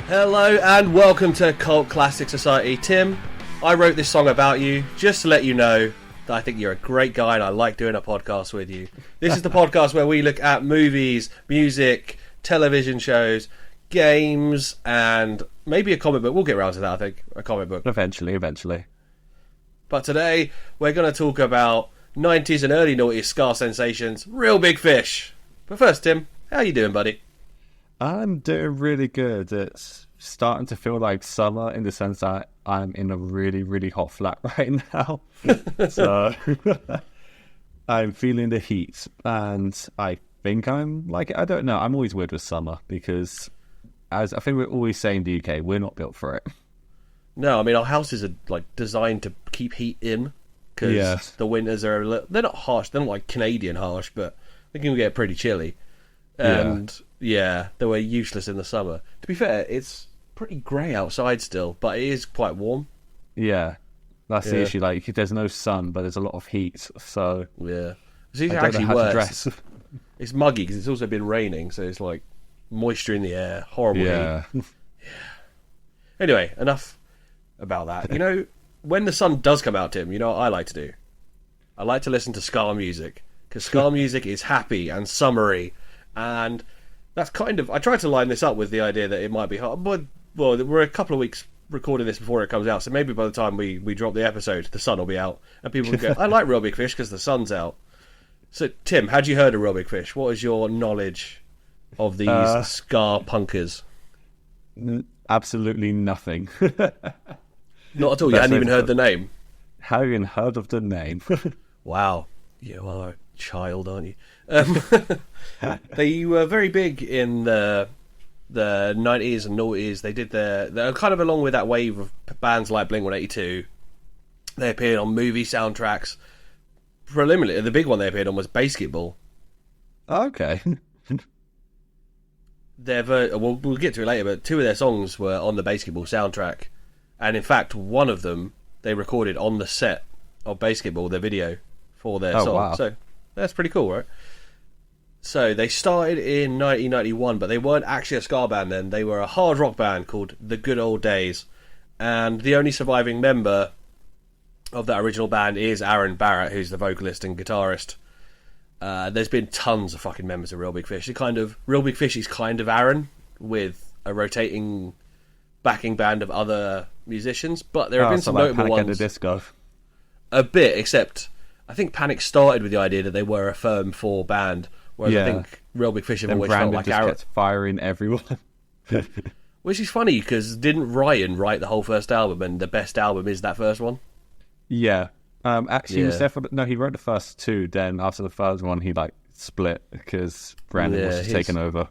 Hello and welcome to Cult Classic Society. Tim, I wrote this song about you just to let you know that I think you're a great guy and I like doing a podcast with you. This is the podcast where we look at movies, music, television shows, games, and maybe a comic book. We'll get around to that, I think. A comic book. Eventually. But today, we're going to talk about 90s and early noughties ska sensations, Real Big Fish. But first, Tim, how you doing, buddy? I'm doing really good. It's starting to feel like summer in the sense that I'm in a really, really hot flat right now. So I'm feeling the heat, and I think I'm like, I don't know. I'm always weird with summer because, as I think we're always saying in the UK, we're not built for it. No, I mean, our houses are like designed to keep heat in because the winters are they're not harsh. They're not like Canadian harsh, but they can get pretty chilly. And yeah, they were useless in the summer. To be fair, it's pretty grey outside still, but it is quite warm. Yeah, that's the issue. Like, there's no sun, but there's a lot of heat. So yeah, it's I actually don't know how to worse. dress. It's muggy because it's also been raining, so it's like moisture in the air, horrible heat. Anyway, enough about that. You know, when the sun does come out, Tim, you know what I like to do? I like to listen to ska music because ska music is happy and summery. And that's kind of... I tried to line this up with the idea that it might be hot. But, well, we're a couple of weeks recording this before it comes out, so maybe by the time we drop the episode, the sun will be out. And people will go, I like Real Big Fish because the sun's out. So, Tim, had you heard of Real Big Fish? What is your knowledge of these ska punkers? Absolutely nothing. Not at all? You hadn't even heard the name? Haven't even heard of the name. Wow. You are a child, aren't you? They were very big in the 90s and noughties. They did they're kind of along with that wave of bands like Blink-182. They appeared on movie soundtracks. Preliminarily, the big one they appeared on was Basketball. Okay. We'll get to it later, but two of their songs were on the Basketball soundtrack. And in fact, one of them they recorded on the set of Basketball, their video for their song. Wow. So that's pretty cool, right? So they started in 1991, but they weren't actually a ska band then. They were a hard rock band called The Good Old Days. And the only surviving member of that original band is Aaron Barrett, who's the vocalist and guitarist. There's been tons of fucking members of Real Big Fish. Real Big Fish is kind of Aaron with a rotating backing band of other musicians, but there have been some notable Panic ones. at the Disco. A bit, except I think Panic started with the idea that they were a firm four band, whereas I think Real Big Fish have always felt like just Aaron. kept firing everyone. Which is funny because didn't Ryan write the whole first album, and the best album is that first one? Yeah. Actually, he was there he wrote the first two. Then after the third one, he split because Brandon was just taken over.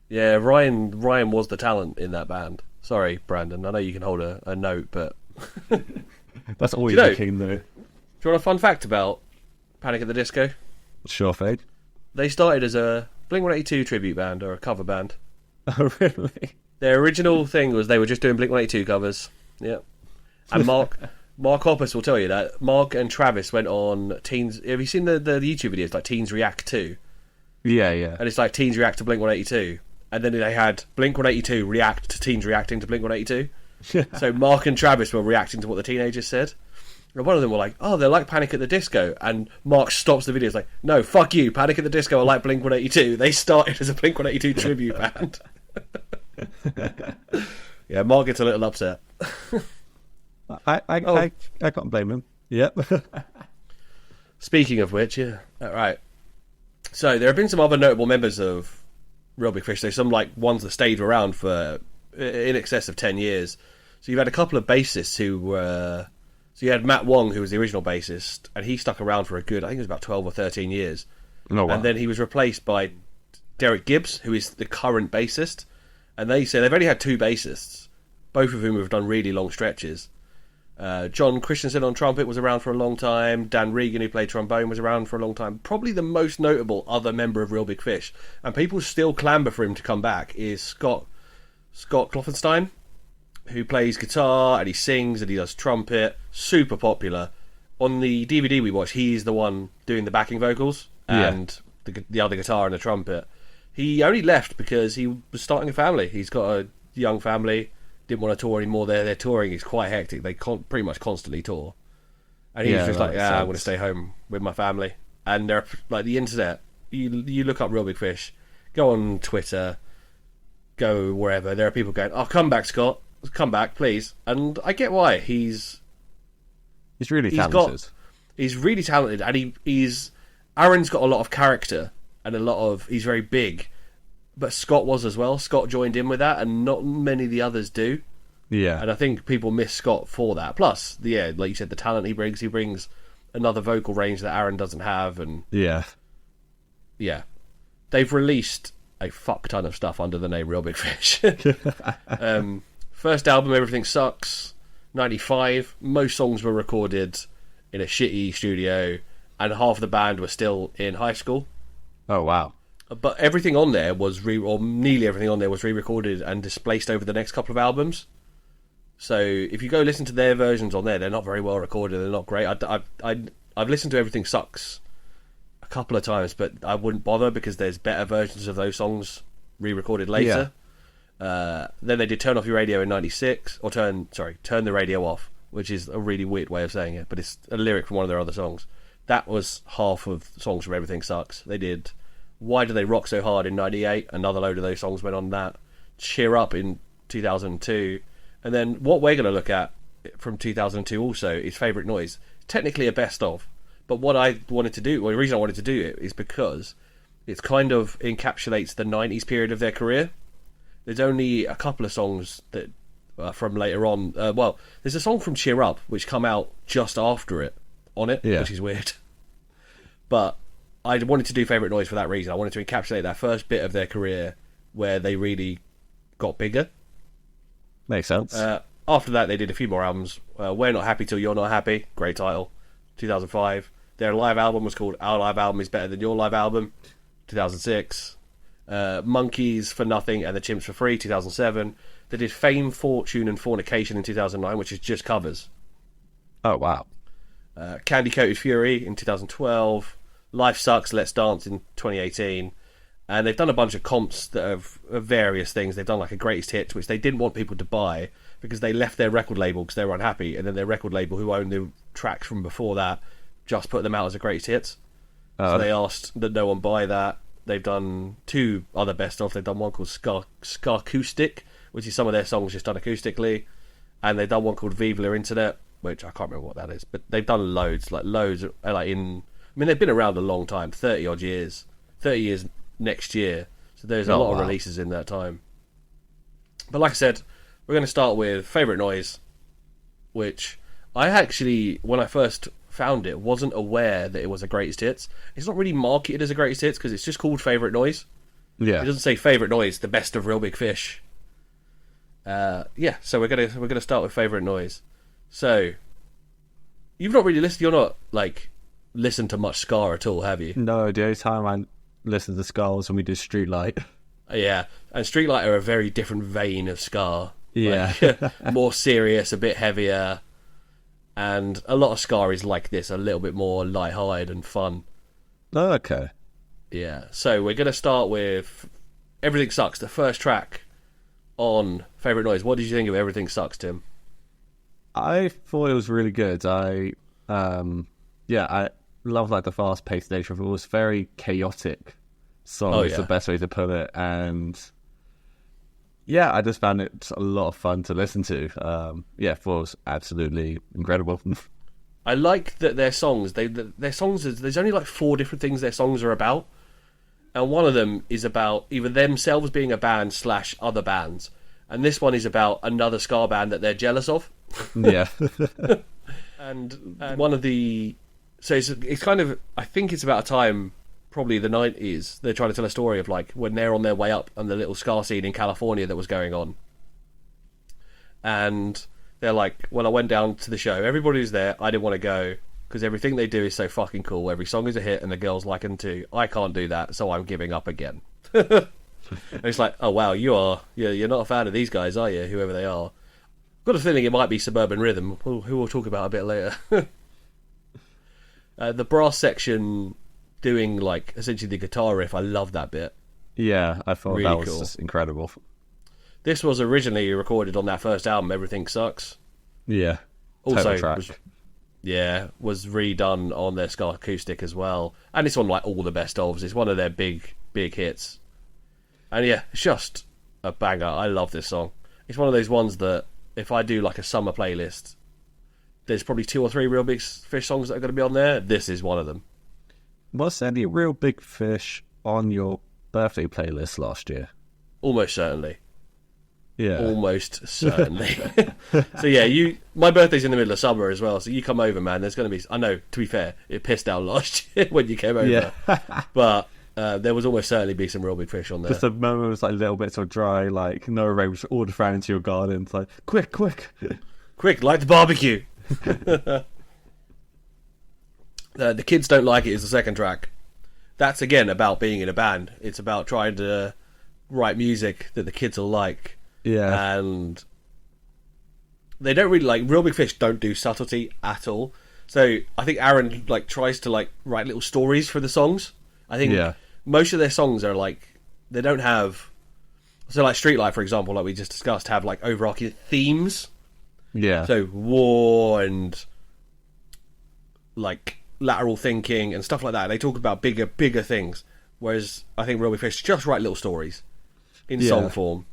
Yeah, Ryan was the talent in that band. Sorry, Brandon. I know you can hold a note, but that's always the king, though. Do you want a fun fact about Panic at the Disco? Sure, Fade. They started as a Blink-182 tribute band or a cover band. Oh, really? Their original thing was they were just doing Blink-182 covers. Yeah. And Mark Hoppus will tell you that. Mark and Travis went on Teens... Have you seen the YouTube videos, like Teens React 2? Yeah. And it's like Teens React to Blink-182. And then they had Blink-182 react to teens reacting to Blink-182. So Mark and Travis were reacting to what the teenagers said. And one of them were like, oh, they're like Panic at the Disco. And Mark stops the video. It's like, no, fuck you. Panic at the Disco are like Blink-182. They started as a Blink-182 tribute band. Yeah, Mark gets a little upset. I can't blame him. Yep. Speaking of which, yeah. All right. So there have been some other notable members of Real Big Fish. There's some ones that stayed around for in excess of 10 years. So you've had a couple of bassists who were... So you had Matt Wong, who was the original bassist, and he stuck around for a good, I think it was about 12 or 13 years. Oh, wow. And then he was replaced by Derek Gibbs, who is the current bassist. And they say they've only had two bassists, both of whom have done really long stretches. John Christensen on trumpet was around for a long time. Dan Regan, who played trombone, was around for a long time. Probably the most notable other member of Real Big Fish, and people still clamber for him to come back, is Scott Kloffenstein, who plays guitar and he sings and he does trumpet. Super popular. On the DVD we watched, he's the one doing the backing vocals and the other guitar and the trumpet. He only left because he was starting a family. He's got young family, didn't want to tour anymore. Their touring is quite hectic. They pretty much constantly tour. And he was just like, I'm going to stay home with my family. And they're like the internet. You look up Real Big Fish, go on Twitter, go wherever. There are people going, "Oh, come back, Scott. Come back, please." And I get why. He's really talented. He's really talented, and he's Aaron's got a lot of character and he's very big. But Scott was as well. Scott joined in with that, and not many of the others do. Yeah. And I think people miss Scott for that. Plus, like you said, the talent he brings another vocal range that Aaron doesn't have, and yeah, they've released a fuck ton of stuff under the name Real Big Fish. First album, Everything Sucks, 95. Most songs were recorded in a shitty studio, and half the band were still in high school. Oh wow! But everything on there was or nearly everything on there was re-recorded and displaced over the next couple of albums. So if you go listen to their versions on there, they're not very well recorded. They're not great. I've listened to Everything Sucks a couple of times, but I wouldn't bother because there's better versions of those songs re-recorded later. Yeah. Then they did Turn Off Your Radio in 96, or Turn the Radio Off, which is a really weird way of saying it, but it's a lyric from one of their other songs. That was half of songs from Everything Sucks. They did Why Do They Rock So Hard in 98, another load of those songs went on that. Cheer Up in 2002. And then what we're going to look at from 2002 also is Favourite Noise. Technically a best of, but what I wanted to do, the reason I wanted to do it is because it kind of encapsulates the 90s period of their career. There's only a couple of songs that from later on. There's a song from Cheer Up which come out just after it, which is weird. But I wanted to do Favourite Noise for that reason. I wanted to encapsulate that first bit of their career where they really got bigger. Makes sense. After that, they did a few more albums. We're Not Happy Till You're Not Happy, great title, 2005. Their live album was called Our Live Album Is Better Than Your Live Album, 2006. Monkeys for Nothing and The Chimps for Free, 2007. They did Fame, Fortune and Fornication in 2009, which is just covers. Oh, wow. Candy Coated Fury in 2012. Life Sucks, Let's Dance in 2018. And they've done a bunch of comps that of various things. They've done like a greatest hits, which they didn't want people to buy because they left their record label because they were unhappy. And then their record label, who owned the tracks from before that, just put them out as a greatest hits. So they asked that no one buy that. They've done two other best of. They've done one called Skarcoustic, which is some of their songs just done acoustically. And they've done one called Vive la Internet, which I can't remember what that is. But they've done loads. They've been around a long time, 30 odd years. 30 years next year, so there's a lot of releases in that time. But like I said, we're going to start with Favourite Noise, which I actually, when I first found it, wasn't aware that it was a greatest hits. It's not really marketed as a greatest hits because it's just called Favourite Noise. Yeah, it doesn't say Favourite Noise, the best of Real Big Fish. So we're gonna start with Favourite Noise. So you've not really listened. You're not listened to much ska at all, have you? No, the only time I listen to ska was when we did Streetlight. Yeah, and Streetlight are a very different vein of ska. Yeah. More serious, a bit heavier, and a lot of ska is like this, a little bit more light-hearted and fun. Oh, okay. Yeah, so we're going to start with Everything Sucks, the first track on Favourite Noise. What did you think of Everything Sucks, Tim? I thought it was really good. I love the fast-paced nature of it. It was very chaotic song is the best way to put it, and I just found it a lot of fun to listen to. Thought it was absolutely incredible. I like that their songs, there's only 4 different things their songs are about, and one of them is about either themselves being a band / other bands, and this one is about another ska band that they're jealous of. Yeah. and one of the... So it's kind of... I think it's about a time, probably the 90s, they're trying to tell a story of when they're on their way up and the little ska scene in California that was going on. And they're like, well, I went down to the show. Everybody was there. I didn't want to go because everything they do is so fucking cool. Every song is a hit and the girls like them too. I can't do that, so I'm giving up again. And it's like, oh, wow, you're not a fan of these guys, are you? Whoever they are. Got a feeling it might be Suburban Rhythm, who we'll talk about a bit later. The brass section doing essentially the guitar riff, I love that bit. Yeah, I thought really that was cool. just incredible. This was originally recorded on that first album, Everything Sucks. Yeah. Also, track. was redone on their Ska Acoustic as well. And it's on like all the best ofs. It's one of their big hits. And yeah, it's just a banger. I love this song. It's one of those ones that if I do like a summer playlist, there's probably 2 or 3 Real Big Fish songs that are going to be on there. This is one of them. Was any Real Big Fish on your birthday playlist last year? Almost certainly. Yeah. Almost certainly. So yeah, my birthday's in the middle of summer as well, so you come over, man. There's going to be... I know, to be fair, it pissed down last year when you came over. Yeah. But there was almost certainly be some Real Big Fish on there. Just a moment was like a little bit so dry, like no rain was all around into your garden. It's like, quick. Quick, light the barbecue. The Kids Don't Like It is the second track. That's again about being in a band. It's about trying to write music that the kids will like. Yeah. And they don't really like... Real Big Fish don't do subtlety at all. So I think Aaron like tries to like write little stories for the songs. I think most of their songs are like... They don't have... So like Streetlight, for example, like we just discussed, have like overarching themes. Yeah. So war and like lateral thinking and stuff like that. They talk about bigger things. Whereas I think Real Big Fish just write little stories in song form.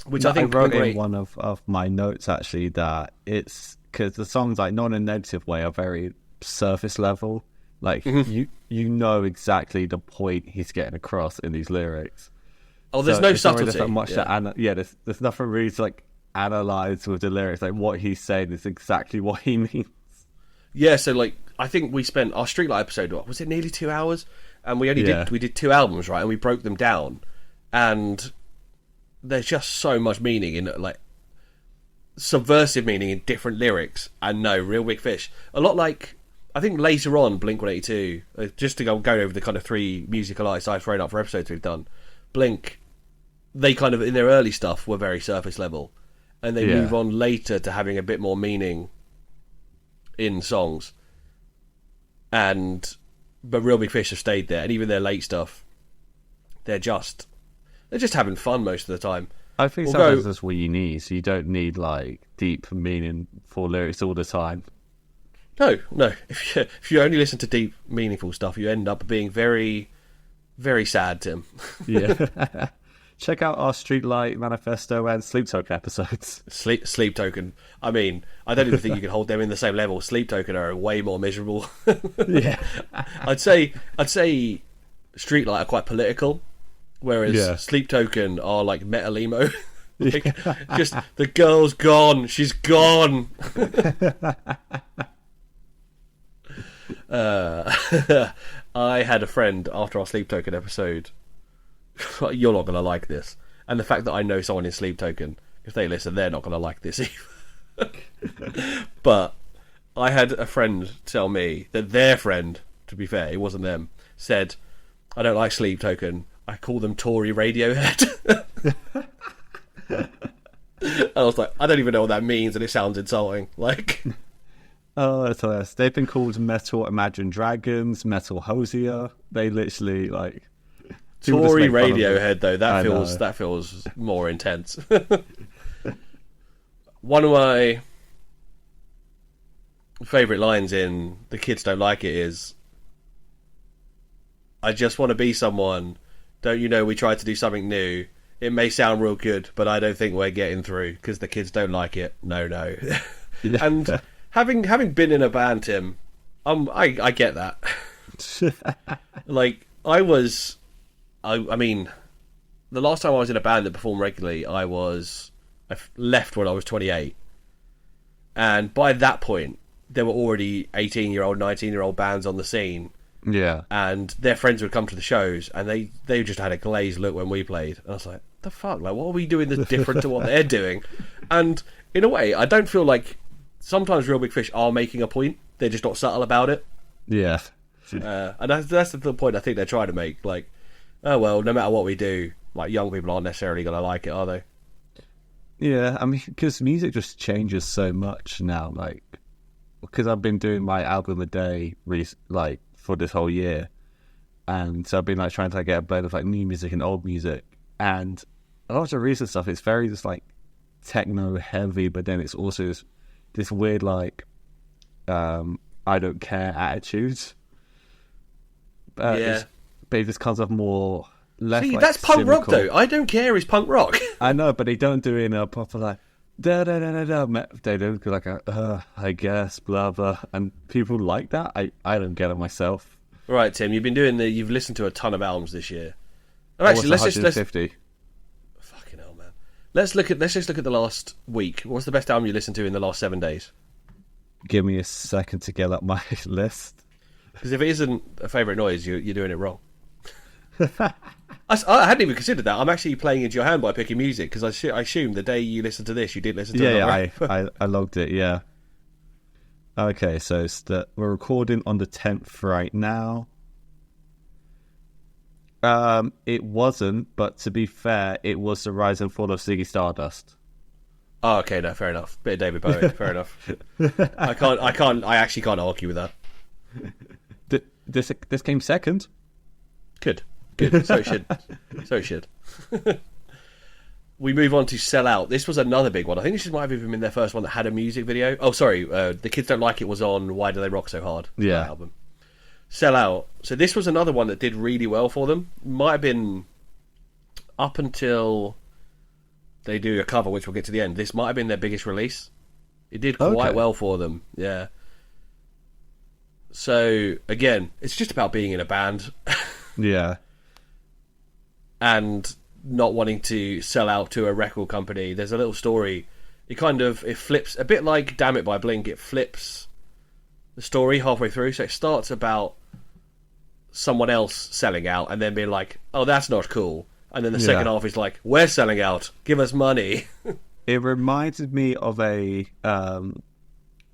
Which I think wrote in one of my notes actually that it's because the songs, like, not in a negative way, are very surface level. Like you know exactly the point he's getting across in these lyrics. Oh, there's no subtlety. There's much there's nothing really to like analyze with the lyrics. Like what he's saying is exactly what he means. Yeah, so like I think we spent our Streetlight episode. What was it? Nearly 2 hours, and we only did 2 albums, right? And we broke them down, and there's just so much meaning in like subversive meaning in different lyrics. And no, Real Big Fish, a lot like I think later on Blink-182, just to go over the kind of 3 musical artists I've thrown up for episodes we've done. Blink, they kind of in their early stuff were very surface level, and they move on later to having a bit more meaning in songs. But Real Big Fish have stayed there, and even their late stuff, they're just having fun most of the time. I think sometimes that's what you need. So you don't need like deep meaningful lyrics all the time. No. If you only listen to deep, meaningful stuff, you end up being very, very sad, Tim. Yeah. Check out our Streetlight Manifesto and Sleep Token episodes. Sleep Token. I mean, I don't even think you can hold them in the same level. Sleep Token are way more miserable. Yeah. I'd say Streetlight are quite political, whereas Sleep Token are like metal emo. Like, just the girl's gone. She's gone. I had a friend after our Sleep Token episode. You're not going to like this. And the fact that I know someone in Sleep Token, if they listen, they're not going to like this either. But I had a friend tell me that their friend, to be fair, it wasn't them, said, I don't like Sleep Token. I call them Tory Radiohead. And I was like, I don't even know what that means, and it sounds insulting. Like... Oh, that's hilarious. They've been called Metal Imagine Dragons, Metal Hosier. They literally like... Tory Radiohead, though, that feels more intense. One of my favourite lines in The Kids Don't Like It is, I just want to be someone. Don't you know we tried to do something new? It may sound real good, but I don't think we're getting through because the kids don't like it. No. Yeah. And having been in a band, Tim, I get that. Like, I mean, the last time I was in a band that performed regularly, I left when I was 28. And by that point, there were already 18-year-old, 19-year-old bands on the scene. Yeah. And their friends would come to the shows, and they just had a glazed look when we played. And I was like, the fuck? Like, what are we doing that's different to what they're doing? And in a way, I don't feel like sometimes Real Big Fish are making a point. They're just not subtle about it. Yeah. And that's the point I think they're trying to make. Like, oh, well, no matter what we do, like, young people aren't necessarily going to like it, are they? Yeah, I mean, because music just changes so much now. Like, because I've been doing my album a day, like, for this whole year. And so I've been, like, trying to get a blend of, like, new music and old music. And a lot of the recent stuff, it's very just like techno heavy, but then it's also this weird like I don't care attitude. Yeah. But it just comes off more less. See, like, that's punk rock cynical. though. I don't care is punk rock. I know, but they don't do it in a proper like da da da da da. They don't go like I guess blah blah, and people like that. I don't get it myself. Right, Tim, you've listened to a ton of albums this year. Oh, Actually, let's 150. fucking hell, man. Let's just look at the last week. What's the best album you listened to in the last 7 days? Give me a second to get up my list. Because if it isn't a favourite noise, you're doing it wrong. I hadn't even considered that. I'm actually playing into your hand by picking music because I assume the day you listened to this, you did listen to Yeah, I logged it. Yeah. Okay, so we're recording on the 10th right now. It wasn't, but to be fair, it was the rise and fall of Ziggy Stardust. Oh, okay, no, fair enough. Bit of David Bowie, fair enough. I actually can't argue with that. This came second. Good. So it should. We move on to Sell Out. This was another big one. I think this might have even been their first one that had a music video. Oh, sorry. The Kids Don't Like It was on Why Do They Rock So Hard? Yeah. That album. Sell Out. So this was another one that did really well for them. Might have been up until they do a cover, which we'll get to the end. This might have been their biggest release. It did quite well for them. Yeah. So, again, it's just about being in a band. Yeah. And not wanting to sell out to a record company. There's a little story. It flips a bit like Damn It by Blink. It flips the story halfway through. So it starts about someone else selling out and then being like, oh, that's not cool. And then the second half is like, we're selling out. Give us money. It reminded me of a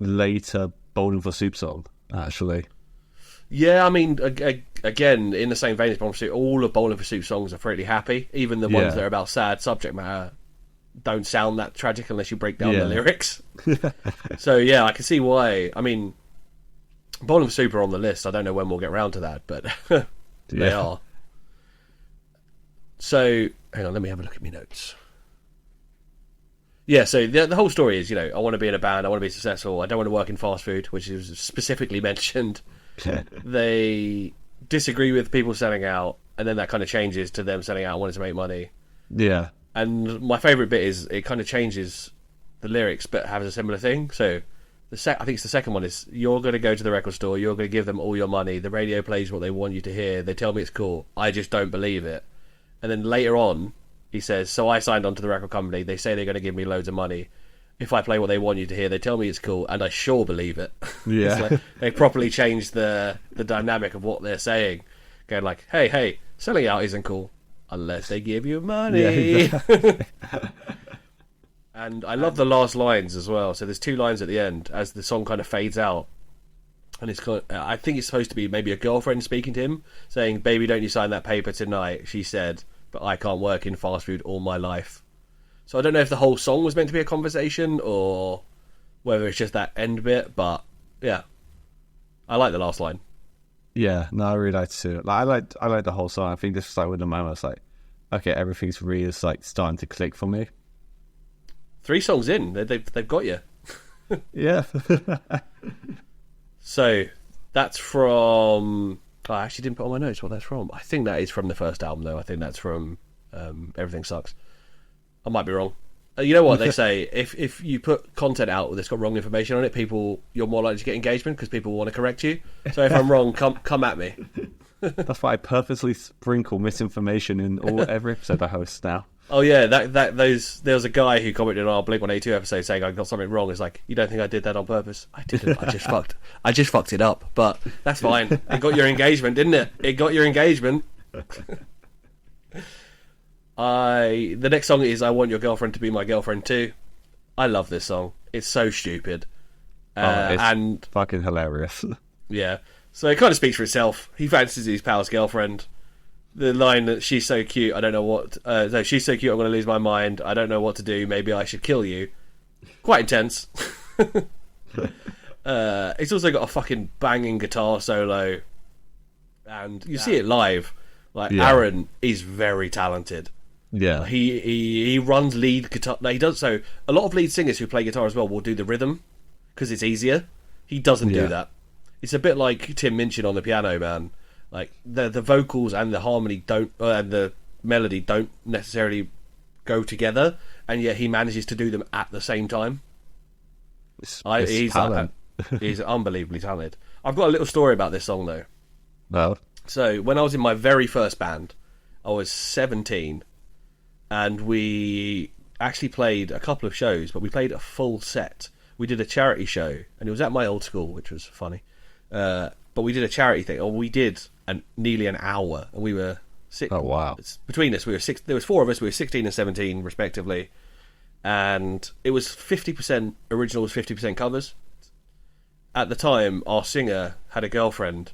later Bowling for Soup song, actually. Yeah, I mean, again, in the same vein as Bowling for Soup, all of Bowling for Soup songs are pretty happy. Even the ones that are about sad subject matter don't sound that tragic unless you break down the lyrics. So, yeah, I can see why. I mean, Bowling for Soup are on the list. I don't know when we'll get around to that, but they are. So, hang on, let me have a look at my notes. Yeah, so the whole story is, I want to be in a band, I want to be successful, I don't want to work in fast food, which is specifically mentioned. They disagree with people selling out, and then that kind of changes to them selling out, wanting to make money. Yeah. And my favourite bit is it kind of changes the lyrics, but has a similar thing. So I think it's the second one is, you're going to go to the record store, you're going to give them all your money, the radio plays what they want you to hear, they tell me it's cool, I just don't believe it. And then later on, he says, so I signed on to the record company, they say they're going to give me loads of money. If I play what they want you to hear, they tell me it's cool, and I sure believe it. Yeah. It's like they properly changed the dynamic of what they're saying. Going like, hey, selling out isn't cool unless they give you money. Yeah, exactly. And I love the last lines as well. So there's two lines at the end as the song kind of fades out. And it's kind of, I think it's supposed to be maybe a girlfriend speaking to him, saying, baby, don't you sign that paper tonight. She said, but I can't work in fast food all my life. So I don't know if the whole song was meant to be a conversation or whether it's just that end bit, but yeah. I like the last line. Yeah, no, I really like it too. Like, I like the whole song. I think this is like with the moment it's like, okay, everything's really just like starting to click for me. 3 songs in, they've got you. Yeah. So that's from. I actually didn't put on my notes what that's from. I think that is from the first album, though. I think that's from Everything Sucks. I might be wrong. You know what they say? If you put content out that's got wrong information on it, you're more likely to get engagement because people want to correct you. So if I'm wrong, come at me. That's why I purposely sprinkle misinformation in every episode I host now. Oh yeah, there was a guy who commented on our Blink-182 episode saying I got something wrong. It's like, you don't think I did that on purpose? I didn't. I just fucked it up. But that's fine. It got your engagement, didn't it? It got your engagement. The next song is I Want Your Girlfriend to Be My Girlfriend Too. I love this song. It's so stupid. It's and fucking hilarious. Yeah. So it kind of speaks for itself. He fancies his pal's girlfriend. The line that she's so cute, I don't know what... no, she's so cute, I'm going to lose my mind. I don't know what to do. Maybe I should kill you. Quite intense. It's also got a fucking banging guitar solo. And you see it live. Aaron is very talented. Yeah. He runs lead guitar. No, he does. So a lot of lead singers who play guitar as well will do the rhythm because it's easier. He doesn't do that. It's a bit like Tim Minchin on the piano, man. Like the vocals and the harmony don't, and the melody don't necessarily go together, and yet he manages to do them at the same time. He's talent. He's unbelievably talented. I've got a little story about this song though. Well, so when I was in my very first band, I was 17, and we actually played a couple of shows, but we played a full set. We did a charity show, and it was at my old school, which was funny. But we did a charity thing, or we did nearly an hour, and we were six. Oh wow! Between us, we were six. There was 4 of us. We were 16 and 17, respectively, and it was 50% originals, 50% covers. At the time, our singer had a girlfriend,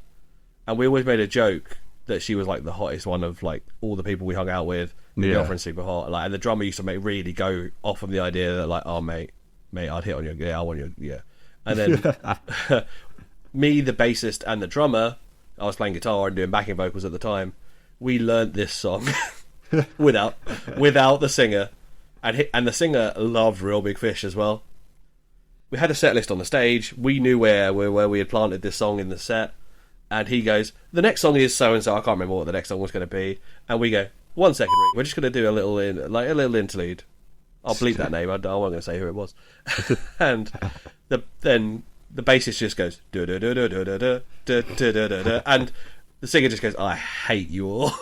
and we always made a joke that she was like the hottest one of like all the people we hung out with. The girlfriend's super hot, like, and the drummer used to really go off on the idea that like, oh mate, I'd hit on you, I want you, and then me, the bassist, and the drummer, I was playing guitar and doing backing vocals at the time. We learnt this song without the singer, and the singer loved Real Big Fish as well. We had a set list on the stage. We knew where we had planted this song in the set. And he goes, the next song is so and so. I can't remember what the next song was going to be. And we go, 1 second, Rick. We're just going to do a little interlude. I'll bleep that name. I wasn't going to say who it was. And then the bassist just goes, da da da da da da da da da da, and the singer just goes, I hate you all.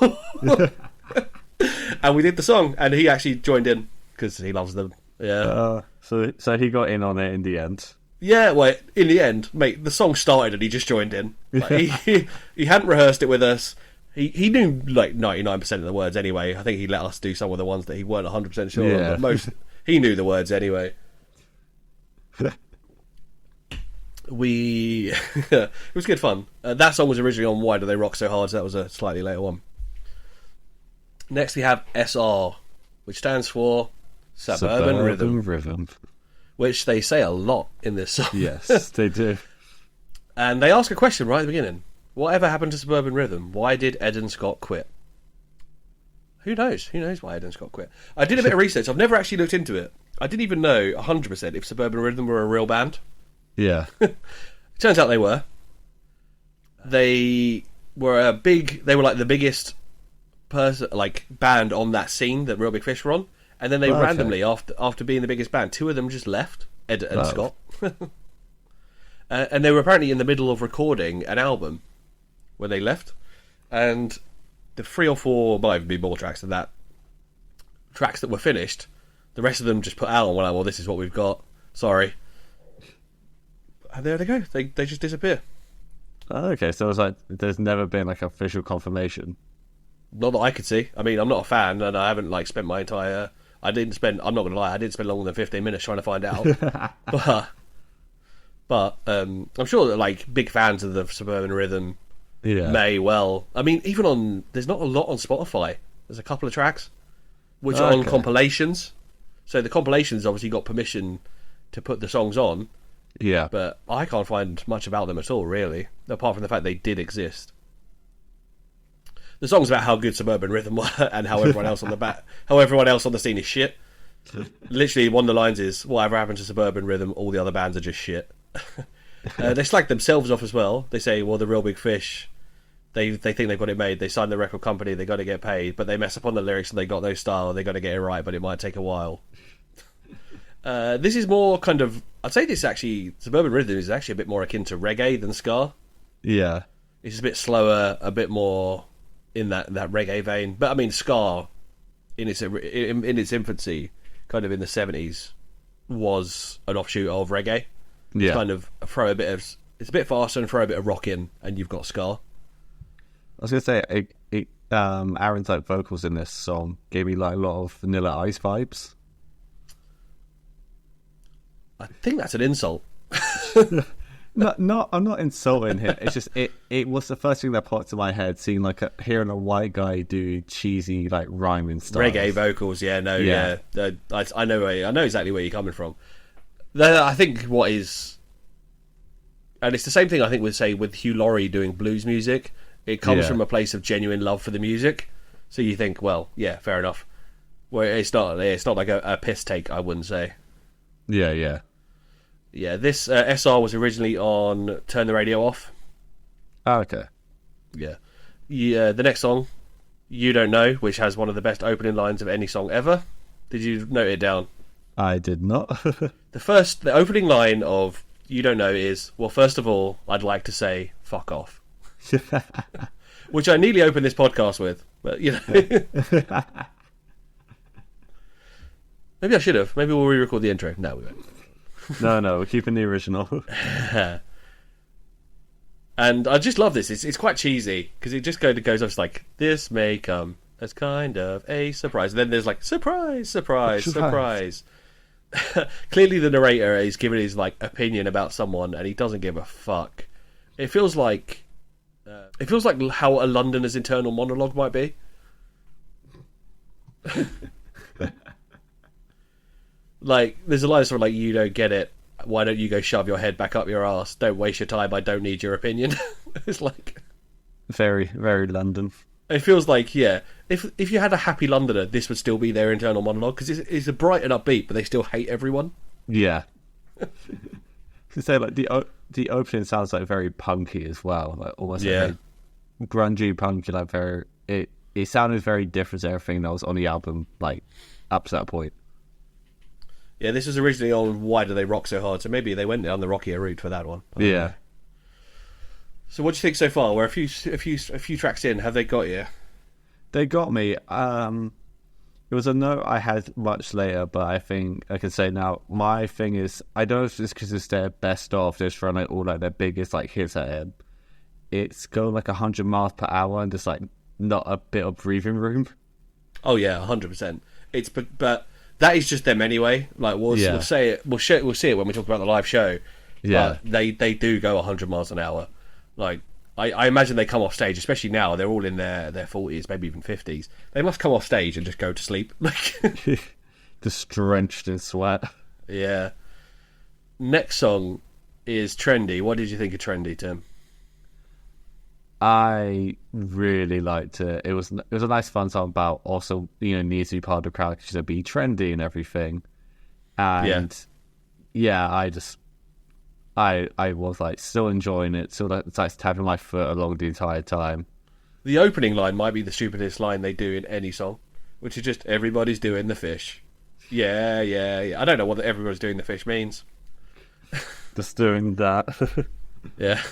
And we did the song, and he actually joined in because he loves them. Yeah. So he got in on it in the end. Yeah, well, in the end, mate, the song started and he just joined in. Like, he hadn't rehearsed it with us. He knew like 99% of the words anyway. I think he let us do some of the ones that he weren't 100% sure on, but he knew the words anyway. It was good fun. That song was originally on Why Do They Rock So Hard, so that was a slightly later one. Next we have SR, which stands for Suburban Rhythm. Which they say a lot in this song. Yes, they do. And they ask a question right at the beginning. Whatever happened to Suburban Rhythm? Why did Ed and Scott quit? Who knows? Who knows why Ed and Scott quit? I did a bit of research. I've never actually looked into it. I didn't even know 100% if Suburban Rhythm were a real band. Yeah. Turns out they were. They were they were like the biggest band on that scene that Real Big Fish were on. And then they randomly, after being the biggest band, 2 of them just left, Ed and Scott. And they were apparently in the middle of recording an album when they left. And the 3 or 4, might even be more tracks than that, tracks that were finished, the rest of them just put out and were like, well, this is what we've got. Sorry. And there they go. They just disappear. Oh, okay, so it was like there's never been like official confirmation. Not that I could see. I mean, I'm not a fan, and I haven't like spent my entire... I'm not going to lie, I didn't spend longer than 15 minutes trying to find out. but I'm sure that like big fans of the Suburban Rhythm may well... I mean, even there's not a lot on Spotify. There's a couple of tracks which are on compilations. So the compilations obviously got permission to put the songs on. Yeah. But I can't find much about them at all, really, apart from the fact they did exist. The song's about how good Suburban Rhythm were and how everyone else on the scene is shit. Literally, one of the lines is, whatever happened to Suburban Rhythm, all the other bands are just shit. They slag themselves off as well. They say, well, the Real Big Fish, they think they've got it made. They signed the record company, they got to get paid, but they mess up on the lyrics and they got no style. They got to get it right, but it might take a while. This is more kind of... I'd say this actually... Suburban Rhythm is actually a bit more akin to reggae than ska. Yeah. It's a bit slower, a bit more... in that reggae vein, but I mean, ska in its infancy, kind of in the 70s, was an offshoot of reggae. Yeah, it's kind of it's a bit faster and throw a bit of rock in, and you've got ska. I was gonna say, Aaron's like vocals in this song gave me like a lot of Vanilla Ice vibes. I think that's an insult. No, I'm not insulting him. It's just it was the first thing that popped to my head, seeing hearing a white guy do cheesy like rhyming stuff, reggae vocals. Yeah, no, yeah. I know exactly where you're coming from. I think what is, and it's the same thing I think with Hugh Laurie doing blues music. It comes from a place of genuine love for the music. So you think, well, yeah, fair enough. Well, it's not like a piss take, I wouldn't say. Yeah. Yeah, this SR was originally on Turn the Radio Off. Oh, okay. Yeah. The next song, You Don't Know, which has one of the best opening lines of any song ever. Did you note it down? I did not. The opening line of You Don't Know is, well, first of all, I'd like to say, fuck off. Which I nearly opened this podcast with, but, you know. Maybe I should have. Maybe we'll re-record the intro. No, we won't. No, we're keeping the original. And I just love this. It's quite cheesy because it just goes off like, this may come as kind of a surprise. And then there's like, surprise. Clearly the narrator is giving his like opinion about someone and he doesn't give a fuck. It feels like how a Londoner's internal monologue might be. Like, there's a line sort of like, you don't get it. Why don't you go shove your head back up your ass? Don't waste your time. I don't need your opinion. It's like... Very, very London. It feels like, yeah, if you had a happy Londoner, this would still be their internal monologue, because it's a bright and upbeat, but they still hate everyone. Yeah. To say, like, the opening sounds like very punky as well. Like, almost like grungy, punky, like very... It sounded very different to everything that was on the album, like, up to that point. Yeah, this was originally on Why Do They Rock So Hard, so maybe they went down the rockier route for that one. Yeah. So what do you think so far? We're a few tracks in. Have they got you? They got me. It was a note I had much later, but I think I can say now, my thing is, I don't know if it's because it's their best of, just run like all like their biggest like hits at it. It's going like 100 miles per hour and just like not a bit of breathing room. Oh yeah, 100%. But that is just them anyway. Like we'll say it. We'll see it when we talk about the live show. Yeah, but they do go 100 miles an hour. Like I imagine they come off stage, especially now. They're all in their 40s, maybe even 50s. They must come off stage and just go to sleep, like just drenched in sweat. Yeah. Next song is Trendy. What did you think of Trendy, Tim? I really liked it. It was a nice fun song about also, you know, needs to be part of the crowd because to be trendy and everything. And I was like still enjoying it, still like tapping my foot along the entire time. The opening line might be the stupidest line they do in any song, which is just everybody's doing the fish. Yeah. I don't know what everybody's doing the fish means. Just doing that. Yeah.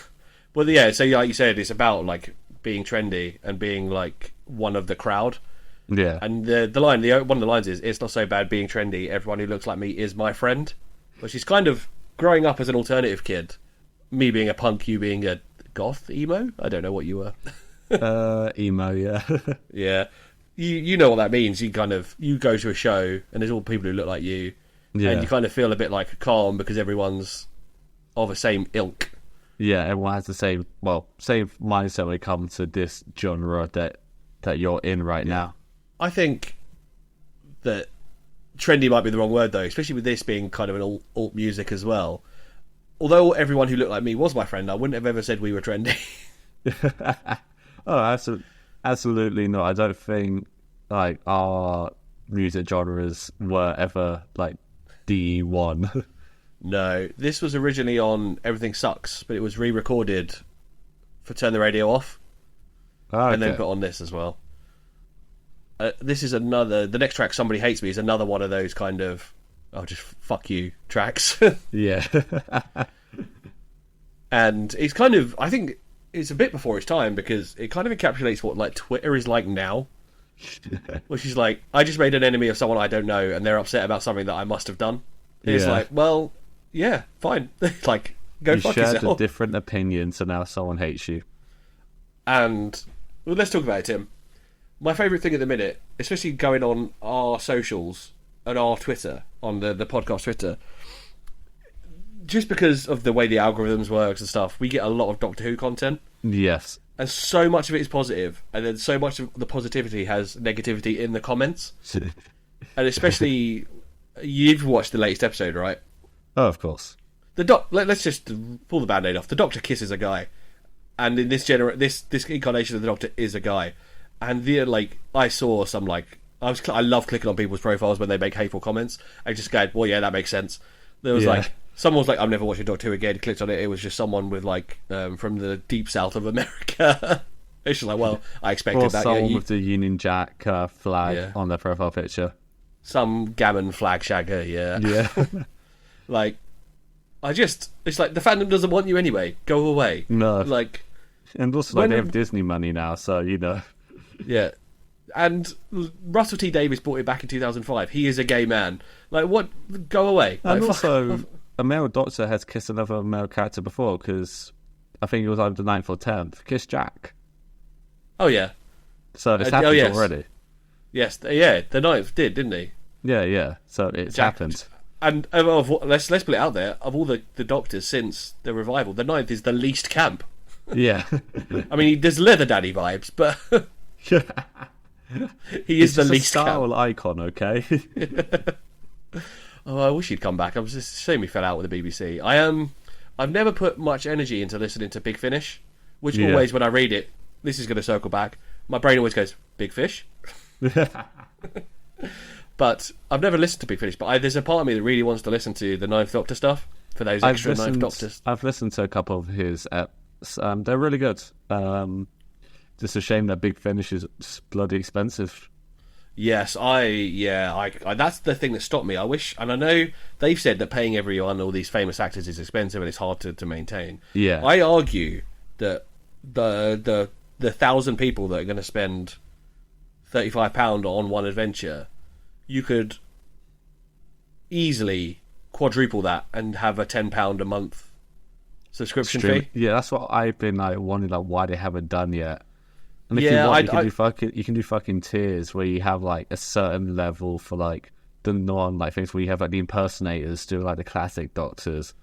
Well, yeah, so like you said, it's about like being trendy and being like one of the crowd. Yeah. And one of the lines is, it's not so bad being trendy, everyone who looks like me is my friend. Which is kind of growing up as an alternative kid. Me being a punk, you being a goth emo? I don't know what you were. Emo, yeah. Yeah. You know what that means. You go to a show and there's all people who look like you. Yeah. And you kind of feel a bit like calm because everyone's of the same ilk. Yeah, everyone has the same mindset when it comes to this genre that you're in right now. I think that trendy might be the wrong word, though, especially with this being kind of an alt music as well. Although everyone who looked like me was my friend, I wouldn't have ever said we were trendy. Oh, absolutely not. I don't think like our music genres were ever like D1. No, this was originally on Everything Sucks, but it was re-recorded for Turn the Radio Off, and then put on this as well. This is the next track, Somebody Hates Me, is another one of those kind of, oh, just fuck you tracks. Yeah. And it's kind of, I think it's a bit before its time because it kind of encapsulates what like Twitter is like now. Which is like, I just made an enemy of someone I don't know and they're upset about something that I must have done. It's like, well, yeah, fine. Like, go fuck yourself. You shared a different opinion, so now someone hates you. And, well, let's talk about it, Tim. My favourite thing at the minute, especially going on our socials and our Twitter, on the podcast Twitter, just because of the way the algorithms works and stuff, we get a lot of Doctor Who content. Yes. And so much of it is positive, and then so much of the positivity has negativity in the comments. And especially, you've watched the latest episode, right? Oh, of course. Let's just pull the band-aid off. The Doctor kisses a guy, and in this incarnation of the Doctor is a guy, and I saw some like I love clicking on people's profiles when they make hateful comments. I just go, well, yeah, that makes sense. There was like someone was like, I'm never watching Doctor Who again. Clicked on it. It was just someone with like from the deep south of America. It's just like, well, I expected or that. someone with the Union Jack flag on their profile picture. Some gammon flag shagger, yeah. Yeah. Like, it's like the fandom doesn't want you anyway. Go away. No. Like, and also they have Disney money now, so you know. Yeah. And Russell T Davies brought it back in 2005. He is a gay man. Like, what? Go away. And like, also, a male Doctor has kissed another male character before, because I think it was either the 9th or 10th. Kissed Jack. Oh, yeah. So it's happened already. Yes, yeah, the 9th did, didn't he? Yeah. So it's happened. And let's put it out there, of all the Doctors since the revival, the 9th is the least camp. Yeah. I mean, there's Leather Daddy vibes, but he is the least camp. Star icon, okay? Oh, I wish he'd come back. I was just shame he fell out with the BBC. I've never put much energy into listening to Big Finish, which always, when I read it, this is going to circle back. My brain always goes, Big Fish? But I've never listened to Big Finish, but there's a part of me that really wants to listen to the Ninth Doctor stuff for those extra Ninth Doctors. I've listened to a couple of his eps. They're really good. Just a shame that Big Finish is bloody expensive. Yes, I that's the thing that stopped me. I wish, and I know they've said that paying everyone, all these famous actors, is expensive and it's hard to maintain. Yeah, I argue that the 1,000 people that are going to spend £35 on one adventure, you could easily quadruple that and have a £10 a month subscription fee. Yeah, that's what I've been wondering, why they haven't done yet. And if you want, you can do fucking tiers where you have a certain level for the non things where you have the impersonators do the classic Doctors,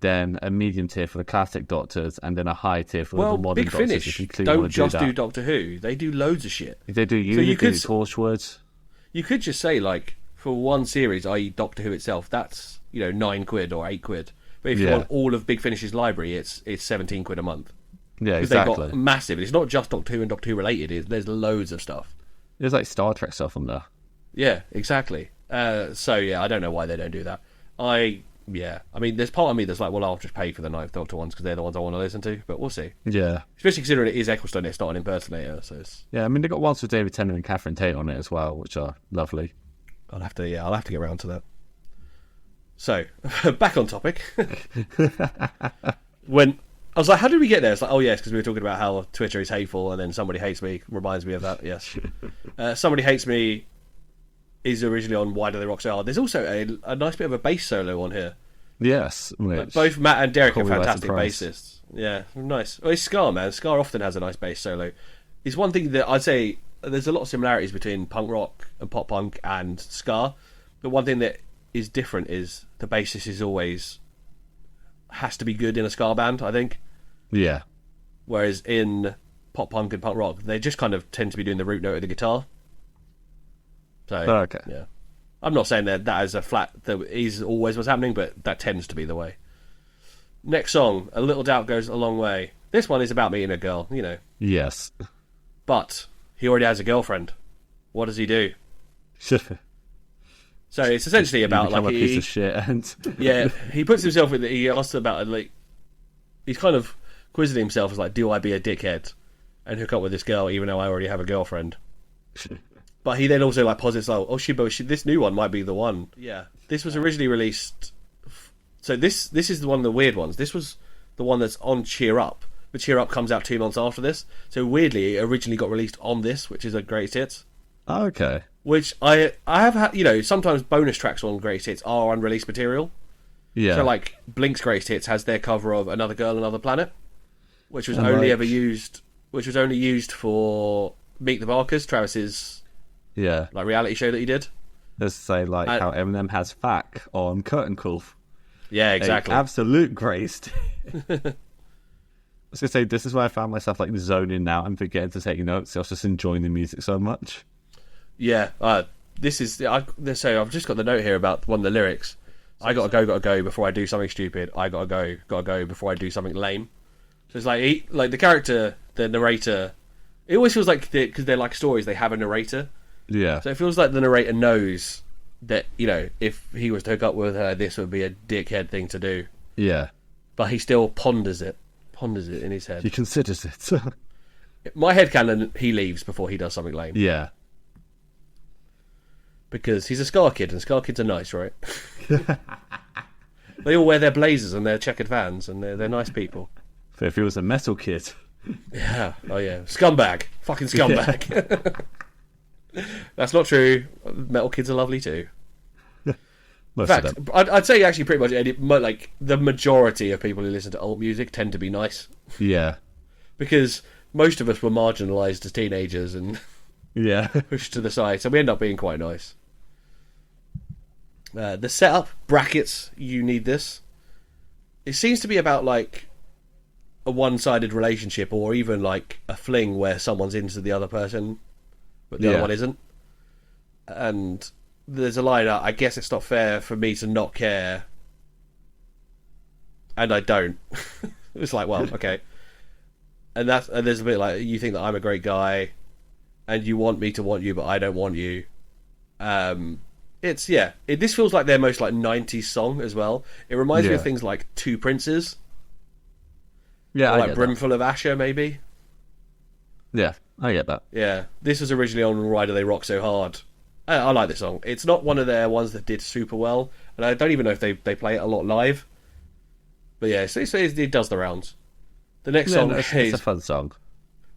then a medium tier for the classic Doctors, and then a high tier for the modern Big Doctors. Finish don't just do Doctor Who; they do loads of shit. They do Unity, Torchwood. You could just say for one series, i.e. Doctor Who itself, that's £9 or £8. But if you want all of Big Finish's library, it's £17 a month. Yeah, exactly. They've got massive. It's not just Doctor Who and Doctor Who related. There's loads of stuff. There's Star Trek stuff on there. Yeah, exactly. So yeah, I don't know why they don't do that. I mean, there's part of me that's well, I'll just pay for the Ninth Doctor ones because they're the ones I want to listen to. But we'll see. Yeah, especially considering it is Eccleston, it's not an impersonator. So yeah, I mean they got ones with David Tennant and Catherine Tate on it as well, which are lovely. I'll have to get around to that. So back on topic. When I was like, how did we get there? It's oh yes, because we were talking about how Twitter is hateful, and then Somebody Hates Me reminds me of that. Yes, Somebody Hates Me is originally on Why Do They Rock So Hard. There's also a nice bit of a bass solo on here. Yes, both Matt and Derek are fantastic bassists. Yeah, nice. Well, it's Scar, man. Scar often has a nice bass solo. It's one thing that I'd say there's a lot of similarities between punk rock and pop punk and Scar. But one thing that is different is the bassist is always has to be good in a Scar band, I think. Yeah. Whereas in pop punk and punk rock, they just kind of tend to be doing the root note of the guitar. So, okay. Yeah. I'm not saying that is a flat, that is always what's happening, but that tends to be the way. Next song, A Little Doubt Goes a Long Way. This one is about meeting a girl, Yes. But he already has a girlfriend. What does he do? So it's essentially about a piece of shit, and yeah, he puts himself in. He asks about he's kind of quizzing himself as do I be a dickhead and hook up with this girl even though I already have a girlfriend? But he then also posits, this new one might be the one. Yeah, this was originally released. So this is one of the weird ones. This was the one that's on Cheer Up, but Cheer Up comes out 2 months after this. So weirdly, it originally got released on this, which is a greatest hits. Oh, okay. Which I have had, sometimes bonus tracks on greatest hits are unreleased material. Yeah. So Blink's greatest hits has their cover of Another Girl, Another Planet, which was only used for Meet the Barkers, Travis's reality show that he did. Let's say how Eminem has Fack on Curtain Call. Yeah, exactly. Absolute grace. I was gonna say this is where I found myself zoning out and forgetting to take notes. I was just enjoying the music so much. Yeah, this is. So I've just got the note here about one of the lyrics. I gotta go before I do something stupid. I gotta go before I do something lame. So it's the character, the narrator. It always feels because they're like stories. They have a narrator. Yeah. So it feels like the narrator knows that, you know, if he was to hook up with her, this would be a dickhead thing to do. Yeah. But he still ponders it in his head. He considers it. My headcanon, he leaves before he does something lame. Yeah. Because he's a Scar Kid, and Scar Kids are nice, right? They all wear their blazers and their checkered Vans, and they're nice people. But if he was a metal kid... Yeah. Oh, yeah. Scumbag. Fucking scumbag. Yeah. That's not true. Metal kids are lovely, too. Most In fact, of them. I'd say actually pretty much like the majority of people who listen to alt music tend to be nice. Yeah. Because most of us were marginalised as teenagers and Yeah. pushed to the side, so we end up being quite nice. The setup, brackets, you need this. It seems to be about like a one-sided relationship, or even like a fling where someone's into the other person but the other one isn't. And there's a line, I guess it's not fair for me to not care, and I don't. It's like, well, okay. And there's a bit like, you think that I'm a great guy and you want me to want you, but I don't want you. This feels like their most like 90s song as well. It reminds me of things like Two Princes. Yeah, or like Brimful of Asher, maybe. Yeah, I get that. Yeah, this was originally on Why Do They Rock So Hard. I like this song. It's not one of their ones that did super well, and I don't even know if they play it a lot live. But yeah, so it does the rounds. The next song it's a fun song.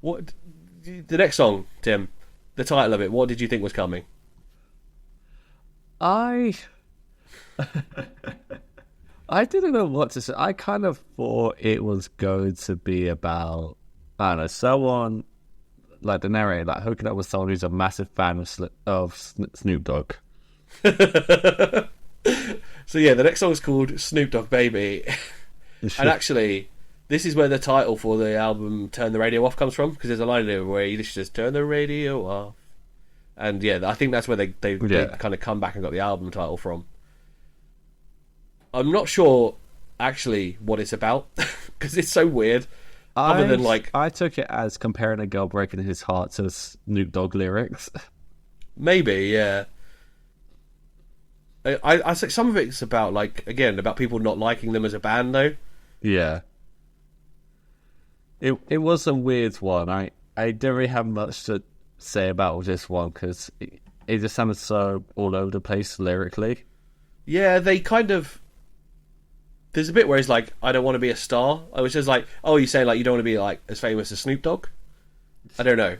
What? The next song, Tim, the title of it, what did you think was coming? I didn't know what to say. I kind of thought it was going to be about, I don't know, someone, like the narrator, like hooking up with someone who's a massive fan of Snoop Dogg. So yeah, the next song is called Snoop Dogg Baby. And actually, this is where the title for the album Turn the Radio Off comes from, because there's a line there where he just says, turn the radio off. And yeah, I think that's where they kind of come back and got the album title from. I'm not sure actually what it's about, because it's so weird. Other than like, I took it as comparing a girl breaking his heart to Snoop Dogg lyrics. Maybe, yeah. I think some of it's about, like, again, about people not liking them as a band, though. Yeah. It was a weird one. I don't really have much to say about this one, because it just sounded so all over the place lyrically. Yeah, they kind of... There's a bit where he's like, I don't want to be a star. I was just like, oh, you're saying like you don't want to be like as famous as Snoop Dogg? I don't know.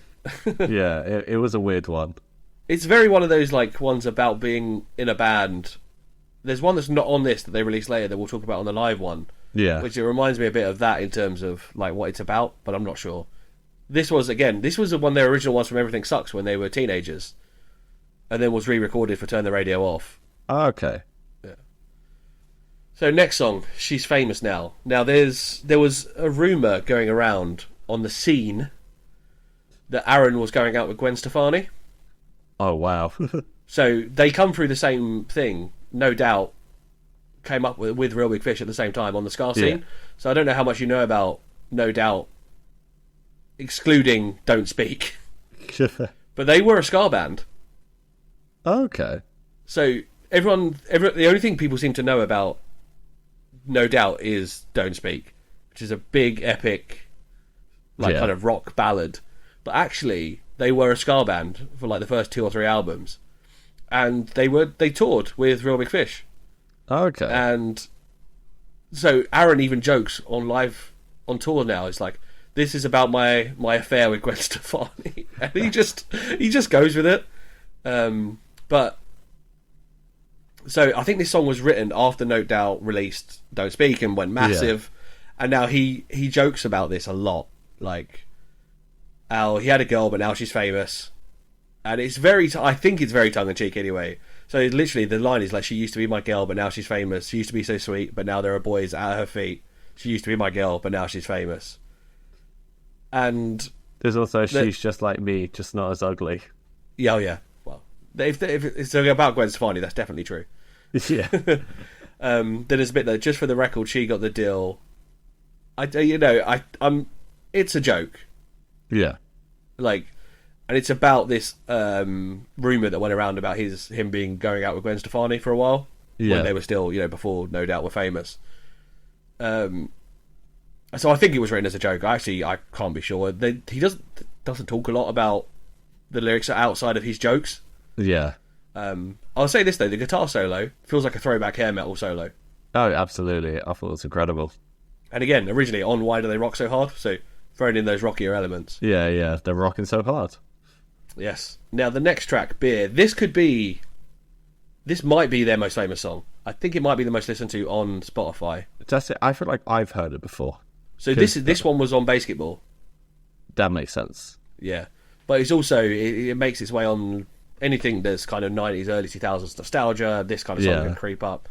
Yeah, it was a weird one. It's very one of those like ones about being in a band. There's one that's not on this that they released later that we'll talk about on the live one. Yeah. Which it reminds me a bit of that in terms of like what it's about, but I'm not sure. This was one of their original ones from Everything Sucks when they were teenagers. And then was re-recorded for Turn the Radio Off. Oh, okay. So next song, She's Famous Now. Now there was a rumour going around on the scene that Aaron was going out with Gwen Stefani. Oh, wow. So they come through the same thing, no doubt, came up with Real Big Fish at the same time on the Scar scene. Yeah. So I don't know how much you know about No Doubt, excluding Don't Speak. But they were a Scar band. Okay. So the only thing people seem to know about No Doubt is Don't Speak, which is a big, epic, kind of rock ballad. But actually, they were a Scar band for like the first 2 or 3 albums, and they toured with Real Big Fish. Okay. And so Aaron even jokes on tour now. It's like, this is about my affair with Gwen Stefani, and he just goes with it. But so I think this song was written after No Doubt released Don't Speak and went massive, and now he jokes about this a lot, like how he had a girl but now she's famous, and it's I think it's very tongue in cheek anyway. So literally the line is like, she used to be my girl but now she's famous. She used to be so sweet but now there are boys at her feet. She used to be my girl but now she's famous. And there's also she's just like me, just not as ugly. Yeah, yeah. Well, if it's about Gwen Stefani, that's definitely true. Yeah. Then there's a bit that, just for the record, she got the deal. It's a joke. Yeah. Like, and it's about this rumor that went around about him being going out with Gwen Stefani for a while when they were still, before No Doubt were famous. So I think it was written as a joke. Actually, I can't be sure. He doesn't talk a lot about the lyrics outside of his jokes. Yeah. I'll say this though: the guitar solo feels like a throwback hair metal solo. Oh, absolutely! I thought it was incredible. And again, originally on Why Do They Rock So Hard? So throwing in those rockier elements. Yeah, they're rocking so hard. Yes. Now the next track, Beer. This might be their most famous song. I think it might be the most listened to on Spotify. That's it. I feel like I've heard it before. So this one was on Basketball. That makes sense. Yeah, but it's also it makes its way on anything that's kind of 90s, early 2000s nostalgia. This kind of song can creep up.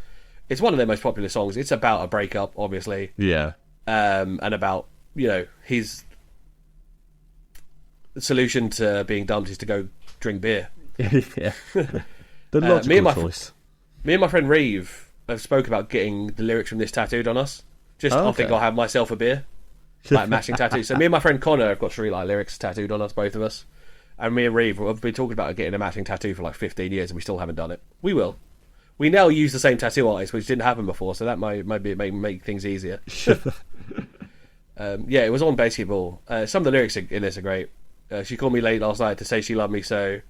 It's one of their most popular songs. It's about a breakup, obviously. Yeah. And about his solution to being dumped is to go drink beer. Yeah. The logical choice. Me and my friend Reeve have spoke about getting the lyrics from this tattooed on us. I think I'll have myself a beer. Like matching tattoos. So me and my friend Connor have got 3 lyrics tattooed on us, both of us. And me and Reeve have been talking about getting a matching tattoo for 15 years and we still haven't done it. We will. We now use the same tattoo artist, which didn't happen before, so that might make things easier. It was on Basketball. Some of the lyrics in this are great. She called me late last night to say she loved me so,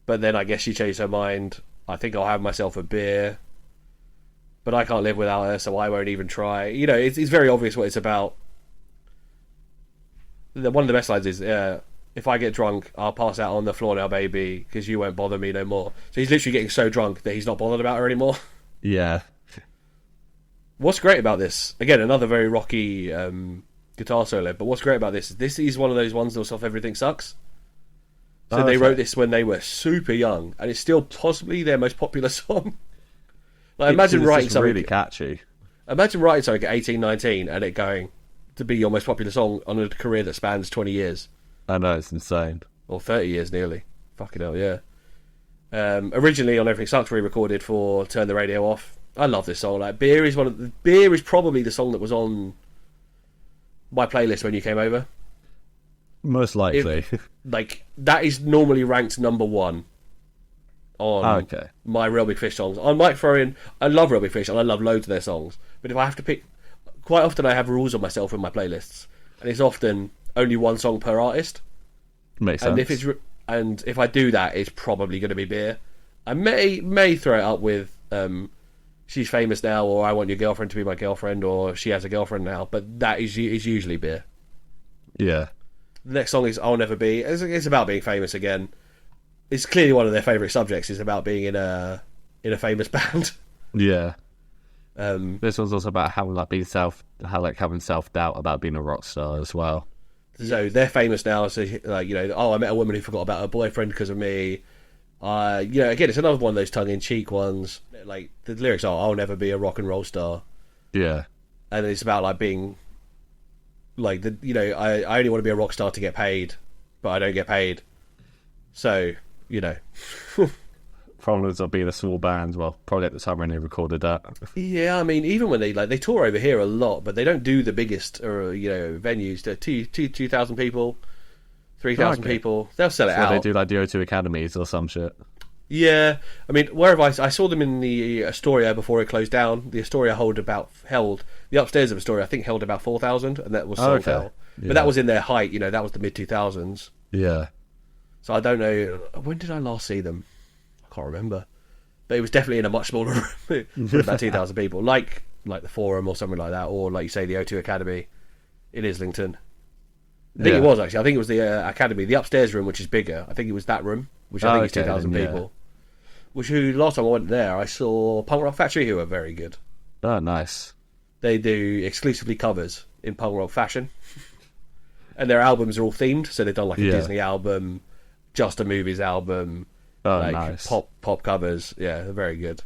but then I guess she changed her mind. I think I'll have myself a beer, but I can't live without her, so I won't even try. It's very obvious what it's about. One of the best lines is, if I get drunk, I'll pass out on the floor now, baby, because you won't bother me no more. So he's literally getting so drunk that he's not bothered about her anymore. Yeah. What's great about this, again, another very rocky guitar solo, but what's great about this is one of those ones that was off Everything Sucks. So they wrote this when they were super young, and it's still possibly their most popular song. Imagine writing something really catchy. Imagine writing something at 18, 19, and it going to be your most popular song on a career that spans 20 years. I know, it's insane. Or 30 years nearly. Fucking hell, yeah. Originally on Everything Sucks, re-recorded for Turn the Radio Off. I love this song. Beer is probably the song that was on my playlist when you came over. Most likely. That is normally ranked number 1 on my Real Big Fish songs. I might throw in... I love Real Big Fish, and I love loads of their songs. But if I have to pick... Quite often I have rules on myself in my playlists. And it's often only 1 song per artist. Makes sense. And if I do that, it's probably going to be Beer. I may throw it up with She's Famous Now, or I Want Your Girlfriend to Be My Girlfriend, or She Has a Girlfriend Now. But that is usually Beer. Yeah. The next song is I'll Never Be. It's about being famous again. It's clearly one of their favourite subjects, is about being in a famous band. Yeah. This one's also about having having self-doubt about being a rock star as well. So they're famous now. So I met a woman who forgot about her boyfriend because of me. Again, it's another one of those tongue-in-cheek ones. The lyrics are I'll never be a rock and roll star. Yeah. And it's about being I only want to be a rock star to get paid, but I don't get paid. So Problems of being a small band. Well, probably at the time when they recorded that. Yeah, I mean, even when they tour over here a lot, but they don't do the biggest venues. They're 2,000 people, 3,000 people. They'll sell it out. They do the O2 Academies or some shit. Yeah, I mean, wherever I saw them in the Astoria before it closed down. The Astoria held the upstairs of Astoria, I think, held about 4,000, and that was sold out. Yeah. But that was in their height. That was the mid 2000s. Yeah. So I don't know, when did I last see them? I can't remember, but it was definitely in a much smaller room with about 2,000 people, like the Forum or something like that, or like you say, the O2 Academy in Islington. I think it was actually. I think it was the Academy, the upstairs room, which is bigger. I think it was that room, which I think is 2,000 people. Last time I went there, I saw Punk Rock Factory, who are very good. Oh, nice. They do exclusively covers in punk rock fashion, and their albums are all themed. So they've done a Disney album, Just a Movies album. Nice. Pop covers. Yeah, they're very good.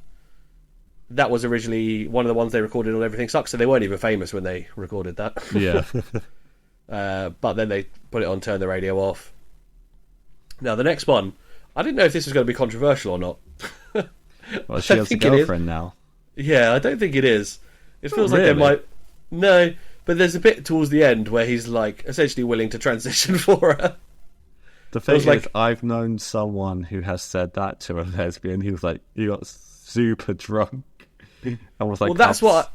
That was originally one of the ones they recorded on Everything Sucks, so they weren't even famous when they recorded that. Yeah. But then they put it on Turn the Radio Off. Now, the next one, I didn't know if this was going to be controversial or not. Well, she has a girlfriend now. Yeah, I don't think it is. It feels like there might... No, but there's a bit towards the end where he's essentially willing to transition for her. The thing is, I've known someone who has said that to a lesbian. He was like, he got super drunk and was like, well, that's what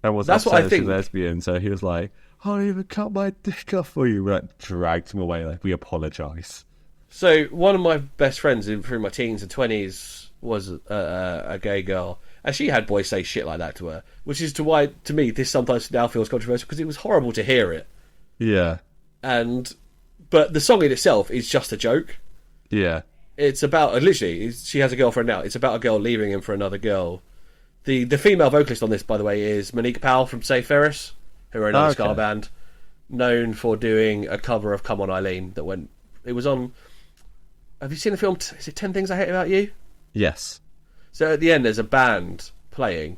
I think. She's lesbian, so he was like, I'll even cut my dick off for you. We like dragged him away, like, we apologise. So one of my best friends through my teens and 20s was a gay girl, and she had boys say shit like that to her, which is why, to me, this sometimes now feels controversial, because it was horrible to hear it. Yeah. But the song in itself is just a joke. Yeah. It's about, literally, she has a girlfriend now. It's about a girl leaving him for another girl. The female vocalist on this, by the way, is Monique Powell from Say Ferris, who are another ska band, known for doing a cover of Come On Eileen that went... It was on... Have you seen the film, is it 10 Things I Hate About You? Yes. So at the end, there's a band playing.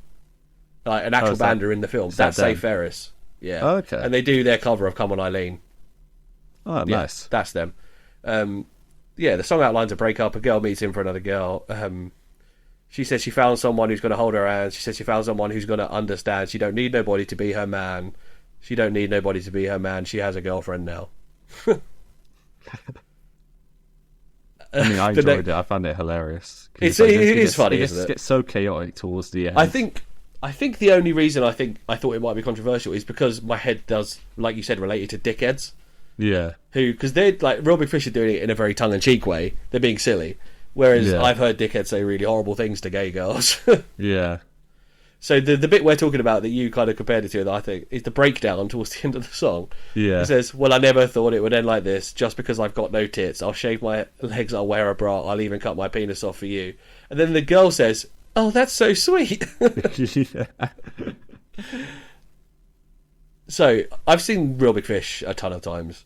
Like, an actual band are in the film. That's Say Ferris. Yeah. Oh, okay. And they do their cover of Come On Eileen. Oh, nice. Yeah, that's them. The song outlines a breakup. A girl meets him for another girl. She says she found someone who's going to hold her hand. She says she found someone who's going to understand. She don't need nobody to be her man. She don't need nobody to be her man. She has a girlfriend now. I mean, I enjoyed it. I found it hilarious. It is funny, isn't it? It gets so chaotic towards the end. I think the only reason I thought it might be controversial is because my head does, like you said, relate it to dickheads. Yeah. Because they're like, Real Big Fish are doing it in a very tongue-in-cheek way. They're being silly. Whereas I've heard dickheads say really horrible things to gay girls. Yeah. So the bit we're talking about that you kind of compared it to, that I think, is the breakdown towards the end of the song. Yeah. It says, well, I never thought it would end like this. Just because I've got no tits. I'll shave my legs, I'll wear a bra, I'll even cut my penis off for you. And then the girl says, oh, that's so sweet. Yeah. So, I've seen Real Big Fish a ton of times.